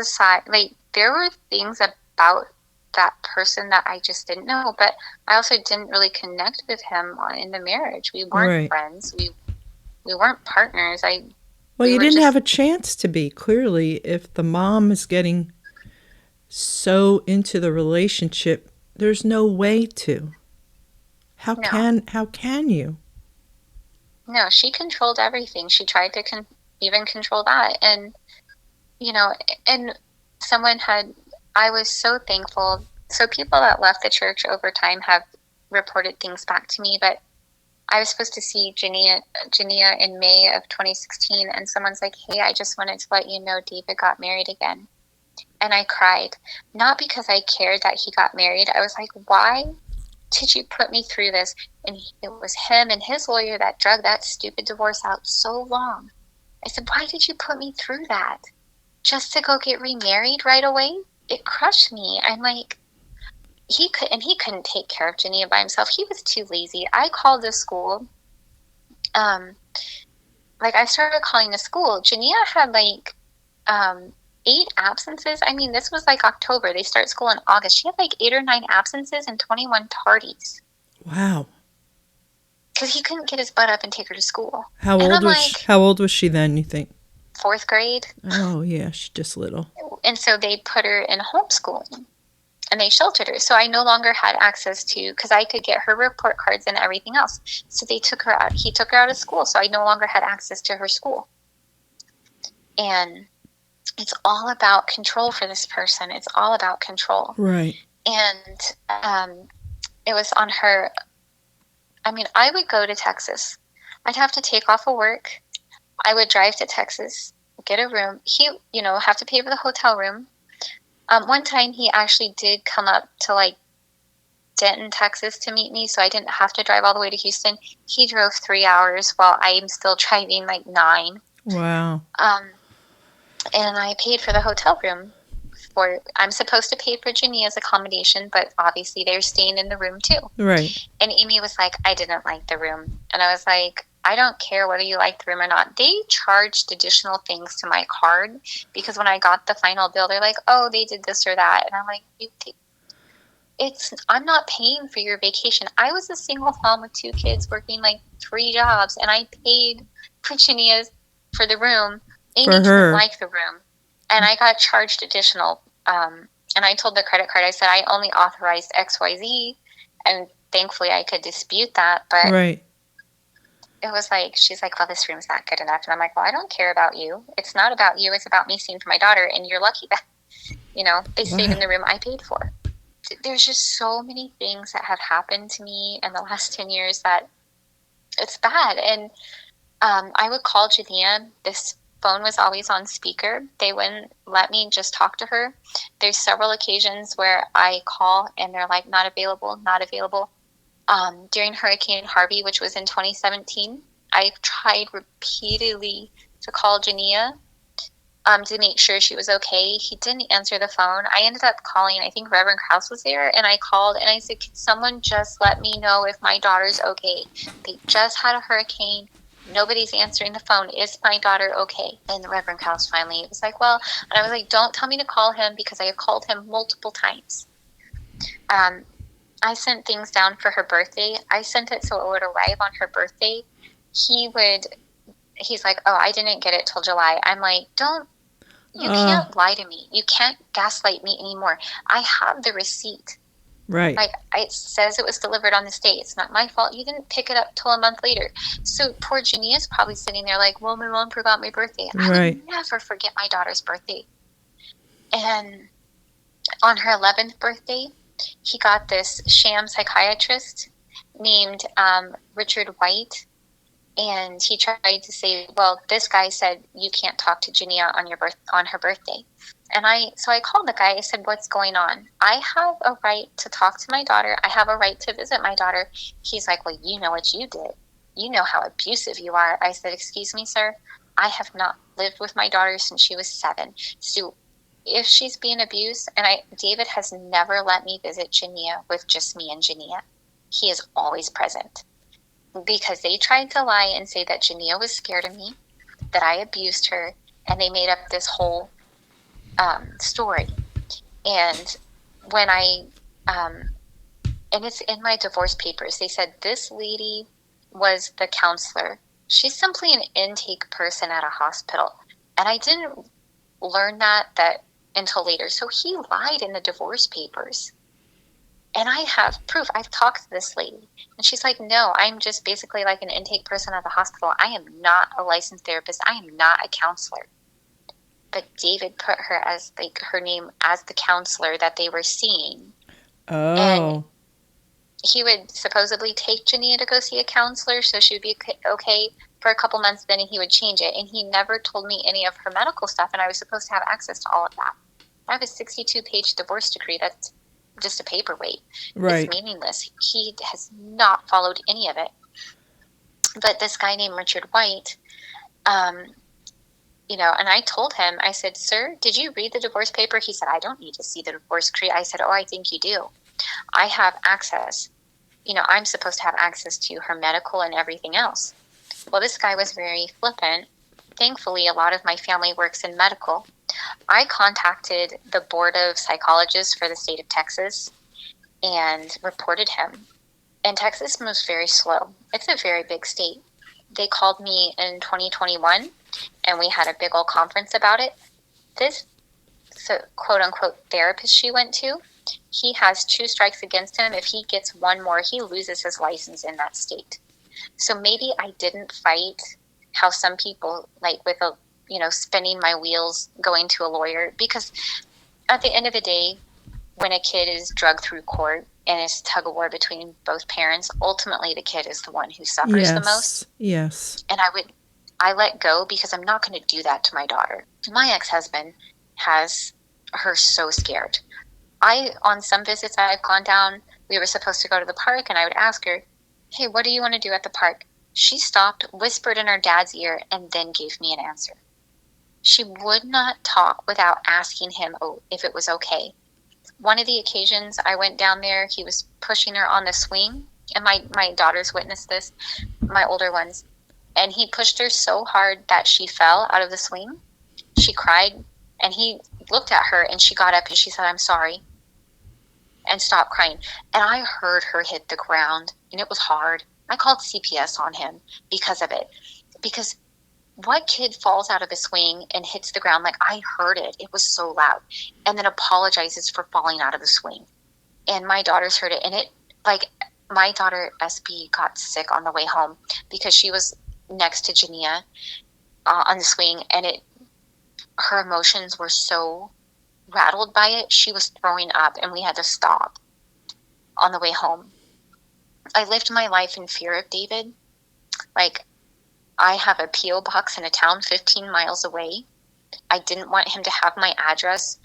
there were things about that person that I just didn't know. But I also didn't really connect with him in the marriage. We weren't friends. We weren't partners. Well, you didn't have a chance to be, clearly, if the mom is getting so into the relationship. There's no way to. How can you? No, she controlled everything. She tried to even control that. And, and I was so thankful. So people that left the church over time have reported things back to me, but I was supposed to see Jania in May of 2016, and someone's like, hey, I just wanted to let you know David got married again. And I cried, not because I cared that he got married. I was like, why did you put me through this? And it was him and his lawyer that drug that stupid divorce out so long. I said, why did you put me through that? Just to go get remarried right away? It crushed me. I'm like, he couldn't take care of Jania by himself. He was too lazy. I called the school. I started calling the school. Jania had 8 absences. I mean, this was October. They start school in August. She had 8 or 9 absences and 21 tardies. Wow. Because he couldn't get his butt up and take her to school. How old was she then, you think? 4th grade. Oh, yeah. She's just little. And so they put her in homeschooling. And they sheltered her. So I no longer had access to, because I could get her report cards and everything else. So they took her out. He took her out of school. So I no longer had access to her school. And it's all about control for this person. It's all about control. Right. And it was on her. I mean, I would go to Texas. I'd have to take off of work. I would drive to Texas, get a room. He, have to pay for the hotel room. One time he actually did come up to Denton, Texas to meet me, so I didn't have to drive all the way to Houston. He drove 3 hours while I'm still driving 9. Wow. And I paid for the hotel room. I'm supposed to pay for Jania's accommodation, but obviously they're staying in the room too. Right. And Amy was like, I didn't like the room. And I was like, I don't care whether you like the room or not. They charged additional things to my card because when I got the final bill, they're like, oh, they did this or that. And I'm like, I'm not paying for your vacation. I was a single mom with 2 kids working 3 jobs, and I paid for Jania's for the room. Amy didn't like the room. And I got charged additional. And I told the credit card, I said, I only authorized XYZ. And thankfully I could dispute that. But right. It was she's like, well, this room's not good enough. And I'm like, well, I don't care about you. It's not about you. It's about me seeing for my daughter. And you're lucky that, they stayed in the room I paid for. There's just so many things that have happened to me in the last 10 years that it's bad. And I would call Jania, this phone was always on speaker. They wouldn't let me just talk to her. There's several occasions where I call and they're like, not available, not available. During Hurricane Harvey, which was in 2017, I tried repeatedly to call Jania to make sure she was okay. He didn't answer the phone. I ended up calling, I think Reverend Krause was there, and I called and I said, can someone just let me know if my daughter's okay? They just had a hurricane. Nobody's answering the phone. Is my daughter okay? And the Reverend Krause finally was like, well, and I was like, don't tell me to call him because I have called him multiple times. I sent things down for her birthday. I sent it so it would arrive on her birthday. He's like, oh, I didn't get it till July. I'm like, you can't lie to me. You can't gaslight me anymore. I have the receipt. Right. Like, it says it was delivered on this day. It's not my fault. You didn't pick it up till a month later. So poor Jania's probably sitting there like, well, my mom forgot my birthday. I would never forget my daughter's birthday. And on her 11th birthday, he got this sham psychiatrist named Richard White. And he tried to say, well, this guy said you can't talk to Jania on her birthday. And so I called the guy. I said, what's going on? I have a right to talk to my daughter. I have a right to visit my daughter. He's like, well, you know what you did. You know how abusive you are. I said, excuse me, sir. I have not lived with my daughter since she was 7. So if she's being abused, and David has never let me visit Jania with just me and Jania. He is always present. Because they tried to lie and say that Jania was scared of me, that I abused her, and they made up this whole story. And when and it's in my divorce papers, they said this lady was the counselor. She's simply an intake person at a hospital. And I didn't learn that until later. So he lied in the divorce papers. And I have proof. I've talked to this lady. And she's like, no, I'm just basically like an intake person at the hospital. I am not a licensed therapist. I am not a counselor. But David put her as her name as the counselor that they were seeing. Oh. And he would supposedly take Jania to go see a counselor so she would be okay for a couple months. Then he would change it. And he never told me any of her medical stuff. And I was supposed to have access to all of that. I have a 62-page divorce decree that's just a paperweight. Right. It's meaningless. He has not followed any of it. But this guy named Richard White, and I told him, I said, sir, did you read the divorce paper? He said, I don't need to see the divorce decree. I said, oh, I think you do. I have access. I'm supposed to have access to her medical and everything else. Well, this guy was very flippant. Thankfully, a lot of my family works in medical. I contacted the Board of Psychologists for the state of Texas and reported him. And Texas moves very slow. It's a very big state. They called me in 2021, and we had a big old conference about it. This quote-unquote therapist she went to, he has 2 strikes against him. If he gets one more, he loses his license in that state. So maybe I didn't fight how some people, like with spinning my wheels, going to a lawyer, because at the end of the day, when a kid is drugged through court and it's tug of war between both parents, ultimately the kid is the one who suffers the most. Yes. And I let go because I'm not going to do that to my daughter. My ex-husband has her so scared. On some visits I've gone down, we were supposed to go to the park, and I would ask her, hey, what do you want to do at the park? She stopped, whispered in her dad's ear, and then gave me an answer. She would not talk without asking him if it was okay. One of the occasions I went down there, he was pushing her on the swing, and my daughters witnessed this, my older ones, and he pushed her so hard that she fell out of the swing. She cried, and he looked at her, and she got up, and she said, I'm sorry, and stopped crying. And I heard her hit the ground, and it was hard. I called CPS on him because of it. Because what kid falls out of a swing and hits the ground? Like, I heard it. It was so loud. And then apologizes for falling out of the swing. And my daughters heard it. And my daughter, SB, got sick on the way home because she was next to Jania on the swing. And her emotions were so rattled by it. She was throwing up, and we had to stop on the way home. I lived my life in fear of David. Like, I have a P.O. box in a town 15 miles away. I didn't want him to have my address.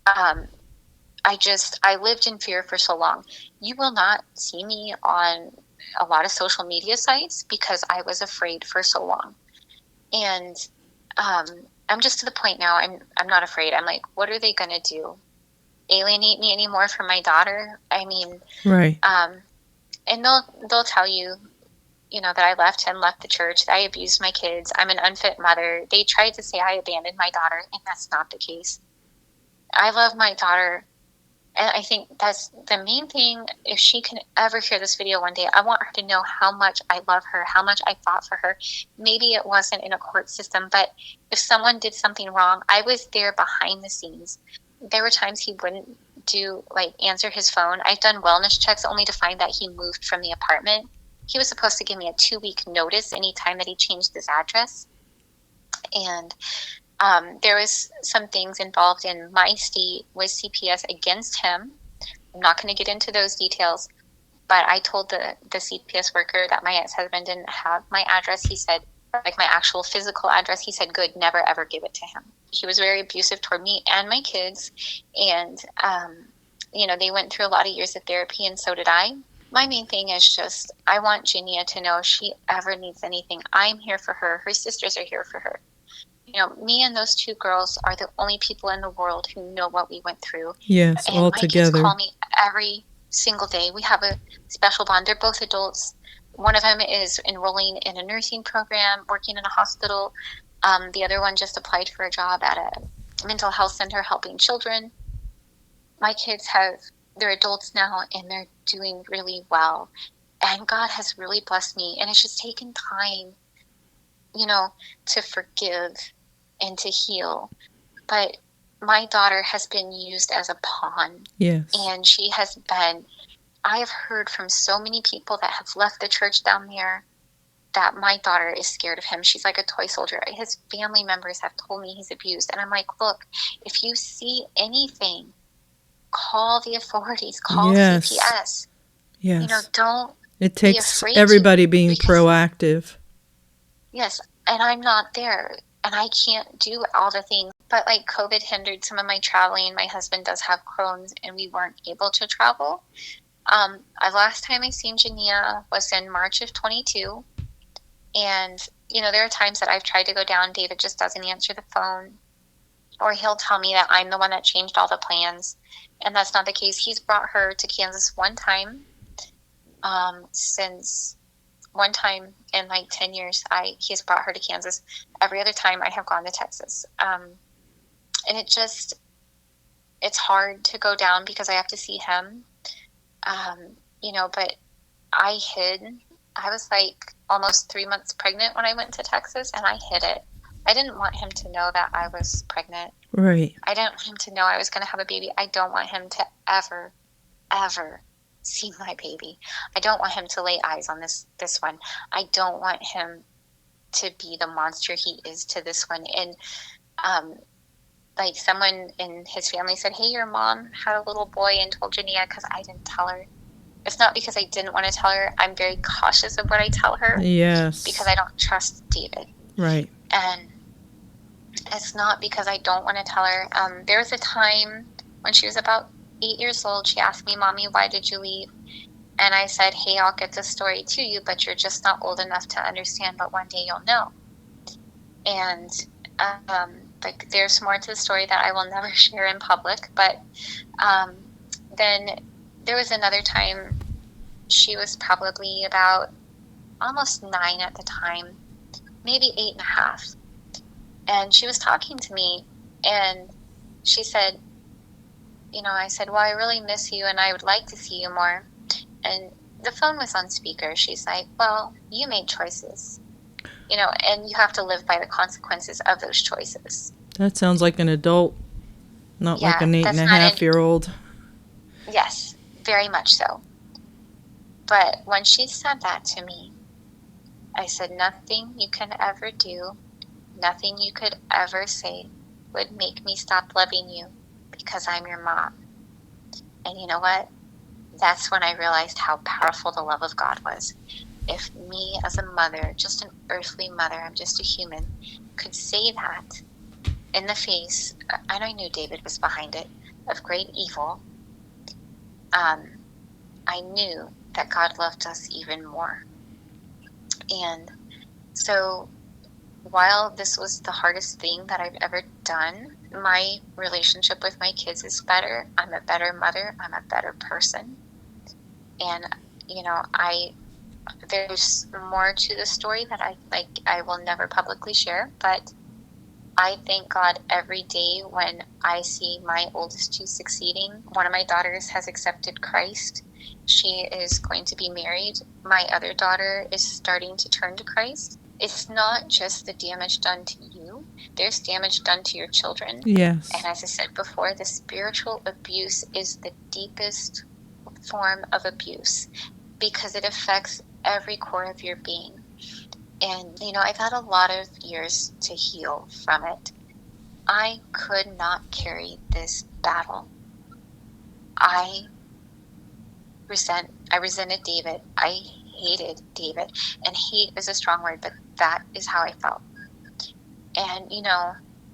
I lived in fear for so long. You will not see me on a lot of social media sites because I was afraid for so long. And I'm just to the point now, I'm not afraid. I'm like, what are they going to do? Alienate me anymore from my daughter? I mean, Right. And they'll tell you, that I left the church, that I abused my kids, I'm an unfit mother. They tried to say I abandoned my daughter, and that's not the case. I love my daughter, and I think that's the main thing. If she can ever hear this video one day, I want her to know how much I love her, how much I fought for her. Maybe it wasn't in a court system, but if someone did something wrong, I was there behind the scenes. There were times he wouldn't answer his phone. I've done wellness checks only to find that he moved from the apartment. He was supposed to give me a 2-week notice anytime that he changed his address. And there was some things involved in my state with CPS against him. I'm not going to get into those details, but I told the CPS worker that my ex-husband didn't have my address. He said, my actual physical address, he said, good, never ever give it to him. He was very abusive toward me and my kids. And, they went through a lot of years of therapy, and so did I. My main thing is just, I want Jania to know if she ever needs anything, I'm here for her. Her sisters are here for her. Me and those 2 girls are the only people in the world who know what we went through. Yes, and all my together. Kids call me every single day. We have a special bond. They're both adults. One of them is enrolling in a nursing program, working in a hospital. The other one just applied for a job at a mental health center helping children. My kids they're adults now, and they're doing really well. And God has really blessed me. And it's just taken time, to forgive and to heal. But my daughter has been used as a pawn. Yes. And I have heard from so many people that have left the church down there that my daughter is scared of him. She's like a toy soldier. His family members have told me he's abused. And I'm like, look, if you see anything, call the authorities, call CPS. Yes. Don't It takes everybody being proactive. Yes, and I'm not there, and I can't do all the things. But COVID hindered some of my traveling. My husband does have Crohn's, and we weren't able to travel. Last time I seen Jania was in March of 22. And, there are times that I've tried to go down. David just doesn't answer the phone. Or he'll tell me that I'm the one that changed all the plans. And that's not the case. He's brought her to Kansas one time. Since one time in 10 years, he's brought her to Kansas. Every other time I have gone to Texas. And it's hard to go down because I have to see him. But I hid. I was almost 3 months pregnant when I went to Texas, and I hid it. I didn't want him to know that I was pregnant. Right. I didn't want him to know I was going to have a baby. I don't want him to ever, ever see my baby. I don't want him to lay eyes on this one. I don't want him to be the monster he is to this one. And someone in his family said, hey, your mom had a little boy and told Jania, because I didn't tell her. It's not because I didn't want to tell her. I'm very cautious of what I tell her. Yes. Because I don't trust David. Right. And it's not because I don't want to tell her. There was a time when she was about 8 years old. She asked me, Mommy, why did you leave? And I said, hey, I'll get the story to you, but you're just not old enough to understand, but one day you'll know. And there's more to the story that I will never share in public. But then there was another time. She was probably about almost 9 at the time, maybe 8.5. And she was talking to me, and she said, I said, well, I really miss you, and I would like to see you more. And the phone was on speaker. She's like, well, you made choices, and you have to live by the consequences of those choices. That sounds like an adult, not like an 8.5-year-old. Yes, very much so. But when she said that to me, I said, nothing you can ever do, nothing you could ever say would make me stop loving you because I'm your mom. And you know what? That's when I realized how powerful the love of God was. if me as a mother, just an earthly mother, I'm just a human, could say that in the face, and I knew David was behind it, of great evil, I knew that God loved us even more. And so while this was the hardest thing that I've ever done, my relationship with my kids is better. I'm a better mother. I'm a better person. And, there's more to the story that I will never publicly share, but I thank God every day when I see my oldest two succeeding. One of my daughters has accepted Christ. She is going to be married. My other daughter is starting to turn to Christ. It's not just the damage done to you. There's damage done to your children. Yes. And as I said before, the spiritual abuse is the deepest form of abuse because it affects every core of your being. And, I've had a lot of years to heal from it. I could not carry this battle. I resented David. I hated David. And hate is a strong word, but that is how I felt. And,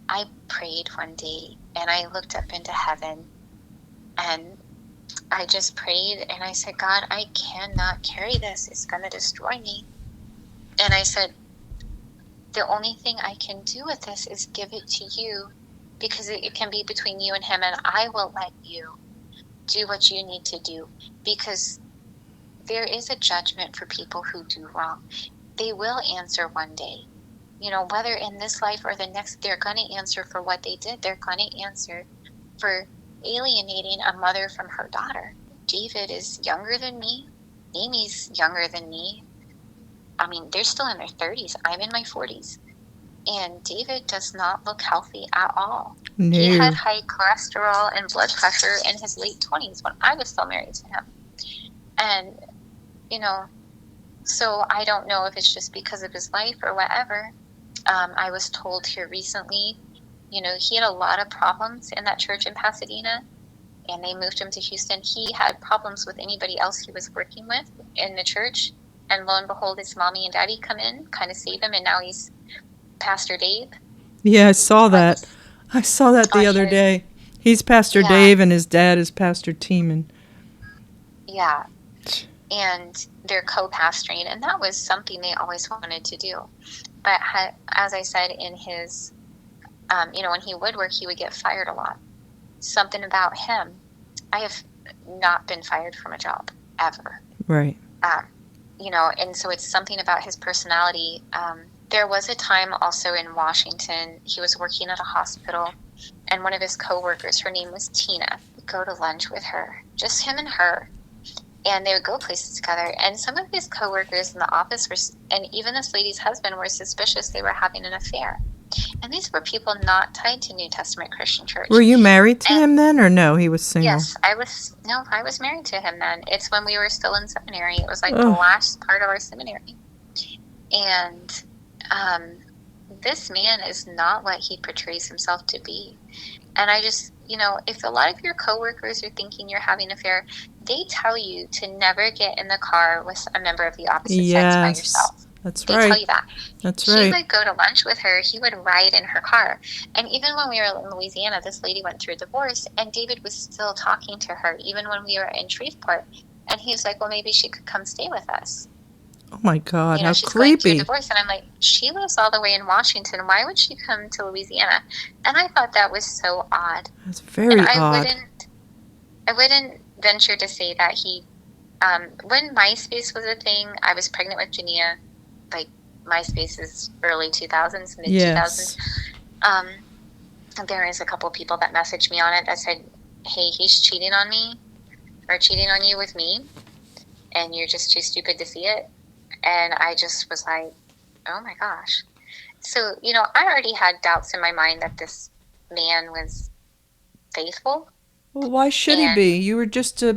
I prayed one day and I looked up into heaven and I just prayed and I said, God, I cannot carry this. It's going to destroy me. And I said, the only thing I can do with this is give it to you because it can be between you and him, and I will let you do what you need to do because there is a judgment for people who do wrong. They will answer one day. Whether in this life or the next, they're going to answer for what they did. They're going to answer for alienating a mother from her daughter. David is younger than me. Amy's younger than me. I mean, they're still in their 30s. I'm in my 40s. And David does not look healthy at all. No. He had high cholesterol and blood pressure in his late 20s when I was still married to him. And, so I don't know if it's just because of his life or whatever. I was told here recently, he had a lot of problems in that church in Pasadena, and they moved him to Houston. He had problems with anybody else he was working with in the church. And lo and behold, his mommy and daddy come in, kind of save him, and now he's Pastor Dave. Yeah, I saw that. I saw that the other day. He's Pastor Dave, and his dad is Pastor Tiemann. Yeah. And they're co-pastoring, and that was something they always wanted to do. But as I said, in his, when he would work, he would get fired a lot. Something about him. I have not been fired from a job, ever. Right. And so it's something about his personality. There was a time also in Washington, he was working at a hospital, and one of his coworkers, her name was Tina, would go to lunch with her, just him and her, and they would go places together. And some of his coworkers in the office and even this lady's husband were suspicious they were having an affair. And these were people not tied to New Testament Christian church. Were you married to him then, or no? He was single? Yes, I was married to him then. It's when we were still in seminary. It was like the last part of our seminary. And this man is not what he portrays himself to be. And I just, if a lot of your coworkers are thinking you're having an affair, they tell you to never get in the car with a member of the opposite sex by yourself. That's they right. tell you that. That's right. He would go to lunch with her. He would ride in her car. And even when we were in Louisiana, this lady went through a divorce, and David was still talking to her, even when we were in Shreveport. And he was like, well, maybe she could come stay with us. Oh, my God. How she's creepy. Going through a divorce. And I'm like, she lives all the way in Washington. Why would she come to Louisiana? And I thought that was so odd. That's very odd. I wouldn't venture to say that he, when MySpace was a thing, I was pregnant with Jania. Like, MySpace is early 2000s, mid-2000s. There is a couple of people that messaged me on it that said, hey, he's cheating on me, or cheating on you with me, and you're just too stupid to see it. And I just was like, oh my gosh. So, I already had doubts in my mind that this man was faithful. Well, why should he be? You were just a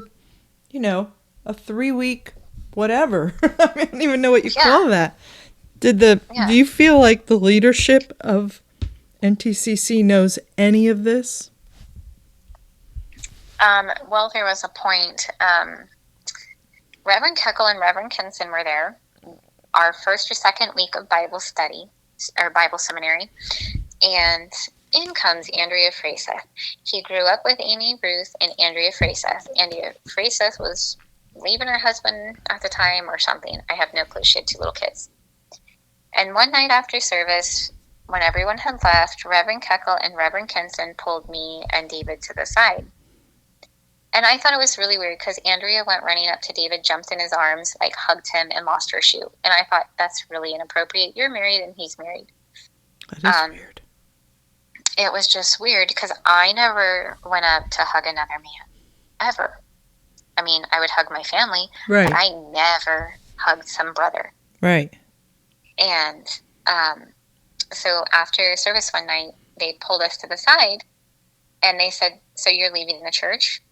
3-week whatever. I don't even know what you call that. Do you feel like the leadership of NTCC knows any of this? Well, there was a point. Reverend Keckle and Reverend Kinson were there. our first or second week of Bible study or Bible seminary, and in comes Andrea Fraseth. He grew up with Amy Ruth and Andrea Fraseth. Andrea Fraseth was leaving her husband at the time or something. I have no clue. She had 2 little kids. And one night after service, when everyone had left, Reverend Keckle and Reverend Kenson pulled me and David to the side. And I thought it was really weird because Andrea went running up to David, jumped in his arms, like hugged him, and lost her shoe. And I thought, that's really inappropriate. You're married and he's married. That is weird. It was just weird because I never went up to hug another man, ever. I mean, I would hug my family, right, but I never hugged some brother. Right. And so after service one night, they pulled us to the side, and they said, so you're leaving the church?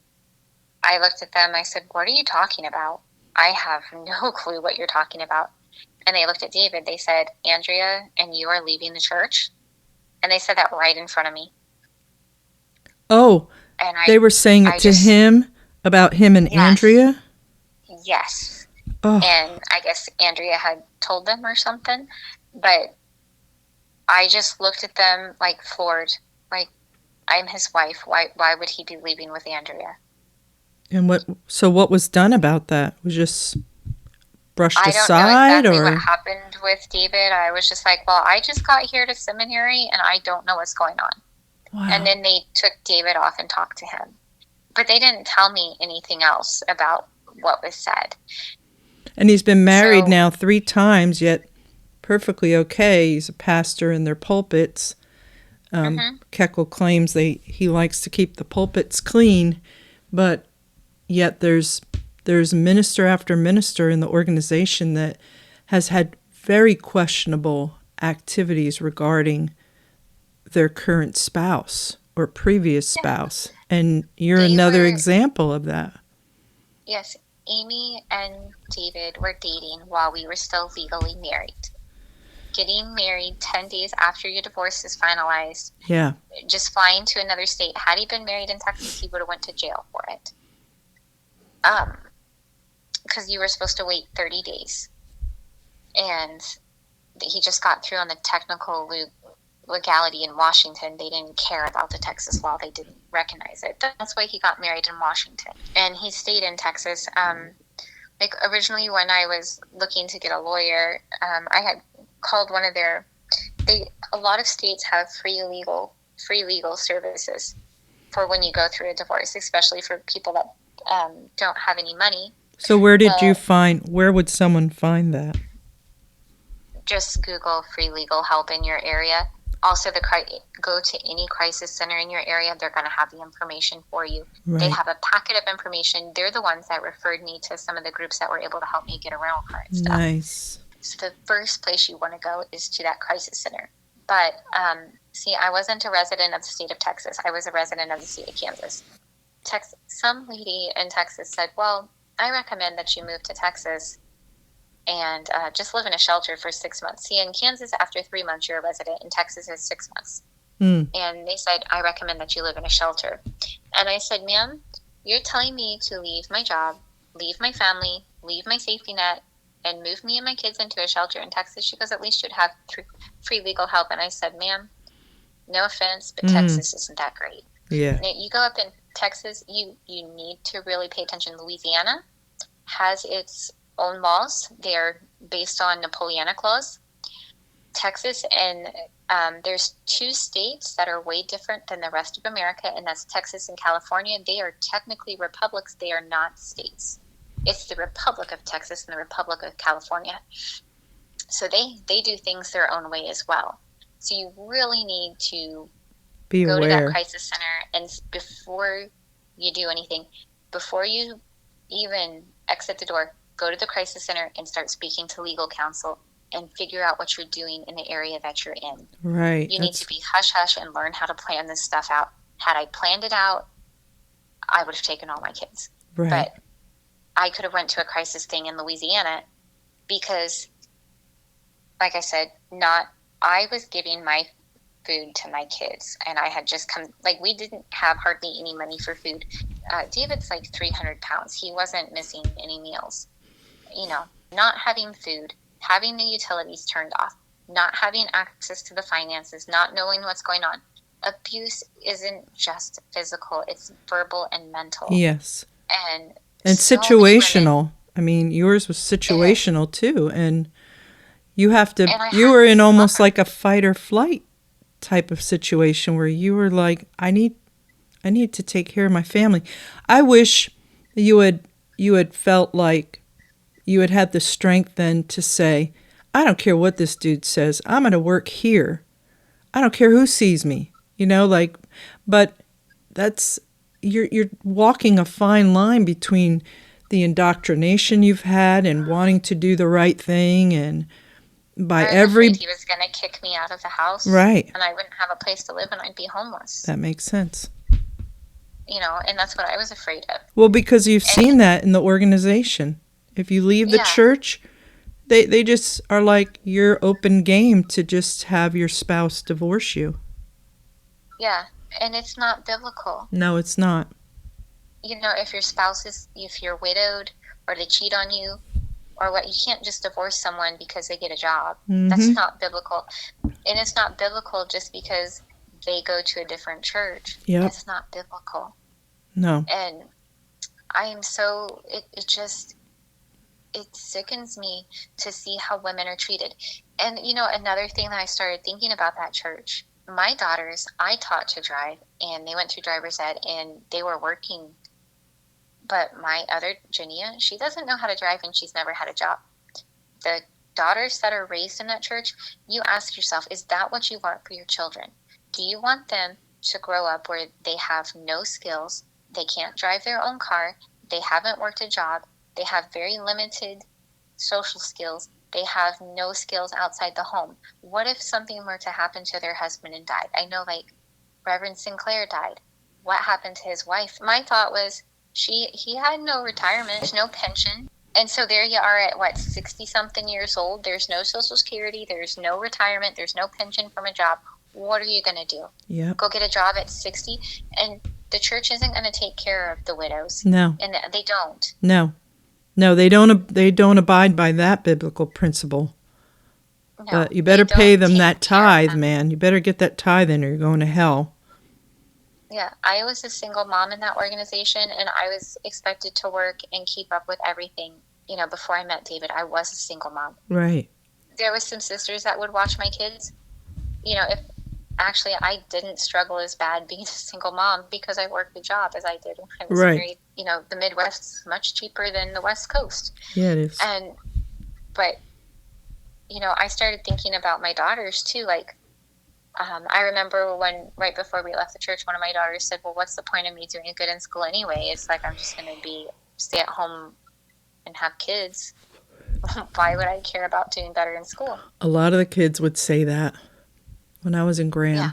I looked at them. I said, what are you talking about? I have no clue what you're talking about. And they looked at David. They said, Andrea, and you are leaving the church? And they said that right in front of me. Oh, and they were saying it to him about him and yes. Andrea? Yes. Oh. And I guess Andrea had told them or something. But I just looked at them like floored. Like, I'm his wife. Why would he be leaving with Andrea? And what was done about that? Was just brushed aside? I don't know exactly what happened with David. I was just like, well, I just got here to seminary and I don't know what's going on. Wow. And then they took David off and talked to him. But they didn't tell me anything else about what was said. And he's been married now 3 times, yet perfectly okay. He's a pastor in their pulpits. Keckle claims he likes to keep the pulpits clean, but yet there's minister after minister in the organization that has had very questionable activities regarding their current spouse or previous spouse. And you're another example of that. Yes, Amy and David were dating while we were still legally married. Getting married 10 days after your divorce is finalized. Yeah. Just flying to another state. Had he been married in Texas, he would have went to jail for it. Because you were supposed to wait 30 days. And he just got through on the technical legality in Washington. They didn't care about the Texas law. They didn't recognize it. That's why he got married in Washington. And he stayed in Texas. Like originally when I was looking to get a lawyer, I had called one of a lot of states have free legal services for when you go through a divorce, especially for people that don't have any money. So where would someone find that? Just Google free legal help in your area. Also, go to any crisis center in your area. They're going to have the information for you. Right. They have a packet of information. They're the ones that referred me to some of the groups that were able to help me get a rental car and stuff. Nice. So the first place you want to go is to that crisis center. But, see, I wasn't a resident of the state of Texas. I was a resident of the state of Kansas. Some lady in Texas said, well, I recommend that you move to Texas and just live in a shelter for 6 months. See, in Kansas, after 3 months, you're a resident. In Texas, it's 6 months. And they said, I recommend that you live in a shelter. And I said, ma'am, you're telling me to leave my job, leave my family, leave my safety net, and move me and my kids into a shelter in Texas? She goes, at least you'd have free legal help. And I said, ma'am, no offense, but Texas isn't that great. Yeah. Now, you go up in Texas, you need to really pay attention. Louisiana has its own laws. They're based on Napoleonic laws. Texas and there's 2 states that are way different than the rest of America, and that's Texas and California. They are technically republics. They are not states. It's the Republic of Texas and the Republic of California. So they do things their own way as well. So you really need to go to that crisis center, and before you do anything, before you even exit the door, go to the crisis center and start speaking to legal counsel and figure out what you're doing in the area that you're in. Right. You need to be hush-hush and learn how to plan this stuff out. Had I planned it out, I would have taken all my kids. Right. But I could have went to a crisis thing in Louisiana because, like I said, I was giving my food to my kids, and I had just come, like, we didn't have hardly any money for food. David's like 300 pounds. He wasn't missing any meals. Not having food having the utilities turned off, not having access to the finances, not knowing what's going on. Abuse isn't just physical, it's verbal and mental. Yes. And so situational. I mean, yours was situational too. And you were in almost like a fight or flight type of situation where you were like, I need to take care of my family. I wish you had felt like you had the strength then to say, I don't care what this dude says. I'm going to work here. I don't care who sees me. But you're walking a fine line between the indoctrination you've had and wanting to do the right thing, and by afraid he was going to kick me out of the house. Right. And I wouldn't have a place to live and I'd be homeless. That makes sense. And that's what I was afraid of. Well, because you've seen that in the organization. If you leave the church, they just are like, you're open game to just have your spouse divorce you. Yeah, and it's not biblical. No, it's not. If you're widowed or they cheat on you or what, you can't just divorce someone because they get a job. Mm-hmm. That's not biblical. And it's not biblical just because they go to a different church. Yep. That's not biblical. No. And I am so, it sickens me to see how women are treated. And, another thing that I started thinking about that church, my daughters, I taught to drive, and they went through driver's ed, and they were working. But my other, Jania, she doesn't know how to drive, and she's never had a job. The daughters that are raised in that church, you ask yourself, is that what you want for your children? Do you want them to grow up where they have no skills, they can't drive their own car, they haven't worked a job, they have very limited social skills, they have no skills outside the home? What if something were to happen to their husband and died? I know, Reverend Sinclair died. What happened to his wife? My thought was, he had no retirement, no pension. And so there you are at, 60-something years old. There's no Social Security. There's no retirement. There's no pension from a job. What are you going to do? Yep. Go get a job at 60? And the church isn't going to take care of the widows. No. And they don't. No, they don't abide by that biblical principle. No, but you better pay them that tithe, man. You better get that tithe in or you're going to hell. Yeah, I was a single mom in that organization, and I was expected to work and keep up with everything. Before I met David, I was a single mom. Right. There was some sisters that would watch my kids. If actually I didn't struggle as bad being a single mom because I worked the job as I did when I was married. The Midwest is much cheaper than the West Coast. Yeah, it is. But I started thinking about my daughters too. I remember right before we left the church, one of my daughters said, well, what's the point of me doing good in school anyway? It's like, I'm just going to stay at home and have kids. Why would I care about doing better in school? A lot of the kids would say that when I was in Graham. Yeah.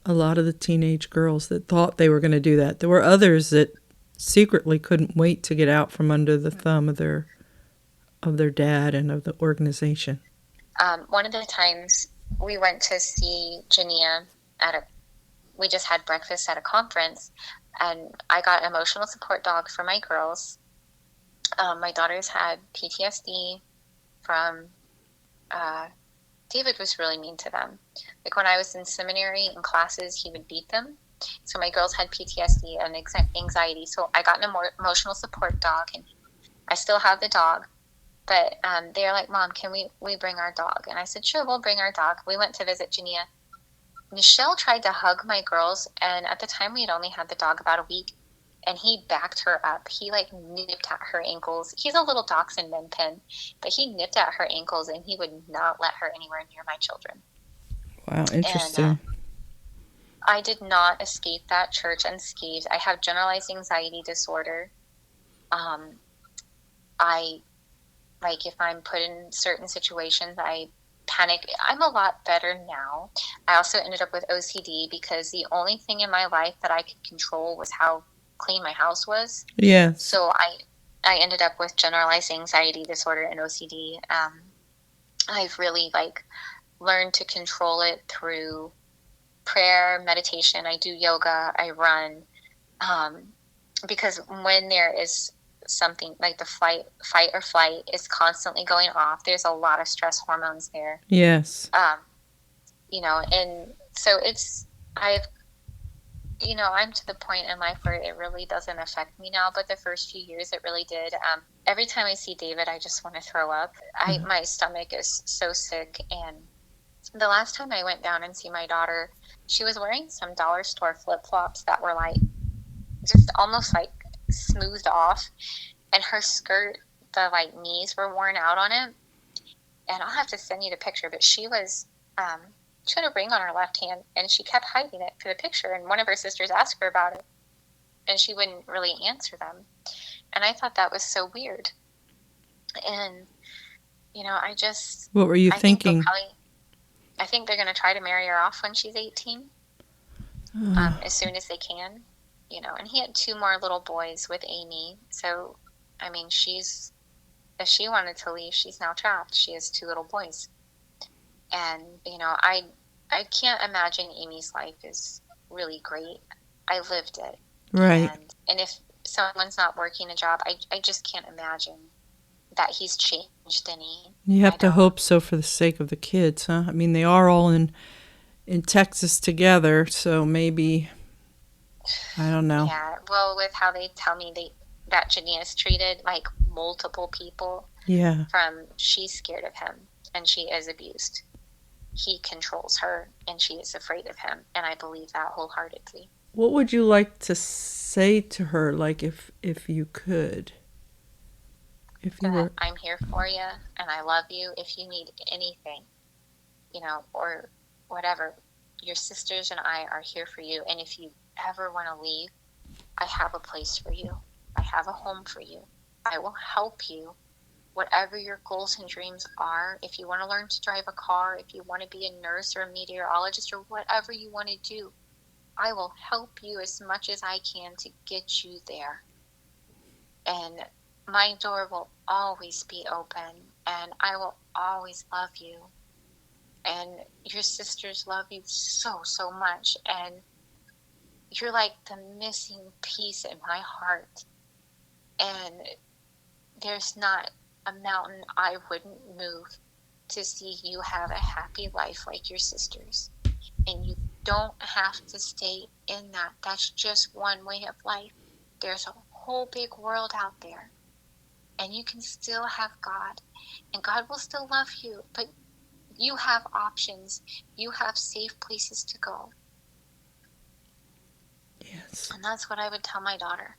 A lot of the teenage girls that thought they were going to do that. There were others that secretly couldn't wait to get out from under the thumb of their dad and of the organization. One of the times we went to see Jania we just had breakfast at a conference, and I got an emotional support dog for my girls. My daughters had PTSD from, David was really mean to them. When I was in seminary in classes, he would beat them. So my girls had PTSD and anxiety. So I got an emotional support dog, and I still have the dog. But they're like, Mom, can we bring our dog? And I said, sure, we'll bring our dog. We went to visit Jania. Michelle tried to hug my girls, and at the time we had only had the dog about a week, and he backed her up. He nipped at her ankles. He's a little dachshund min pin, but he nipped at her ankles, and he would not let her anywhere near my children. Wow, interesting. And, I did not escape that church unscathed. I have generalized anxiety disorder. If I'm put in certain situations, I panic. I'm a lot better now. I also ended up with OCD because the only thing in my life that I could control was how clean my house was. Yeah. So I ended up with generalized anxiety disorder and OCD. I've really learned to control it through prayer, meditation. I do yoga, I run. Because when there is something like the fight or flight is constantly going off. There's a lot of stress hormones there. Yes. And so I'm to the point in life where it really doesn't affect me now, but the first few years it really did. Every time I see David, I just want to throw up. My stomach is so sick. And the last time I went down and see my daughter, she was wearing some dollar store flip-flops that were like just almost like smoothed off, and her skirt, the like knees were worn out on it. And I'll have to send you the picture, but she had a ring on her left hand, and she kept hiding it for the picture. And one of her sisters asked her about it, and she wouldn't really answer them. And I thought that was so weird. And What were you thinking? I think they're going to try to marry her off when she's 18, as soon as they can. And he had 2 more little boys with Amy. So, I mean, if she wanted to leave, she's now trapped. She has 2 little boys. And, I can't imagine Amy's life is really great. I lived it. Right. And if someone's not working a job, I just can't imagine that he's changed any. You have to hope so for the sake of the kids, huh? I mean, they are all in Texas together, so maybe, I don't know. Yeah, well, with how they tell me that Jania's treated like multiple people. Yeah. She's scared of him, and she is abused. He controls her, and she is afraid of him, and I believe that wholeheartedly. What would you like to say to her, like if you could? If you were... I'm here for you, and I love you. If you need anything, or whatever, your sisters and I are here for you. And if you ever want to leave, I have a place for you. I have a home for you. I will help you. Whatever your goals and dreams are, if you want to learn to drive a car, if you want to be a nurse or a meteorologist or whatever you want to do, I will help you as much as I can to get you there. And my door will always be open, and I will always love you. And your sisters love you so, so much. And you're like the missing piece in my heart. And there's not a mountain I wouldn't move to see you have a happy life like your sisters. And you don't have to stay in that. That's just one way of life. There's a whole big world out there. And you can still have God. And God will still love you. But you have options. You have safe places to go. Yes. And that's what I would tell my daughter.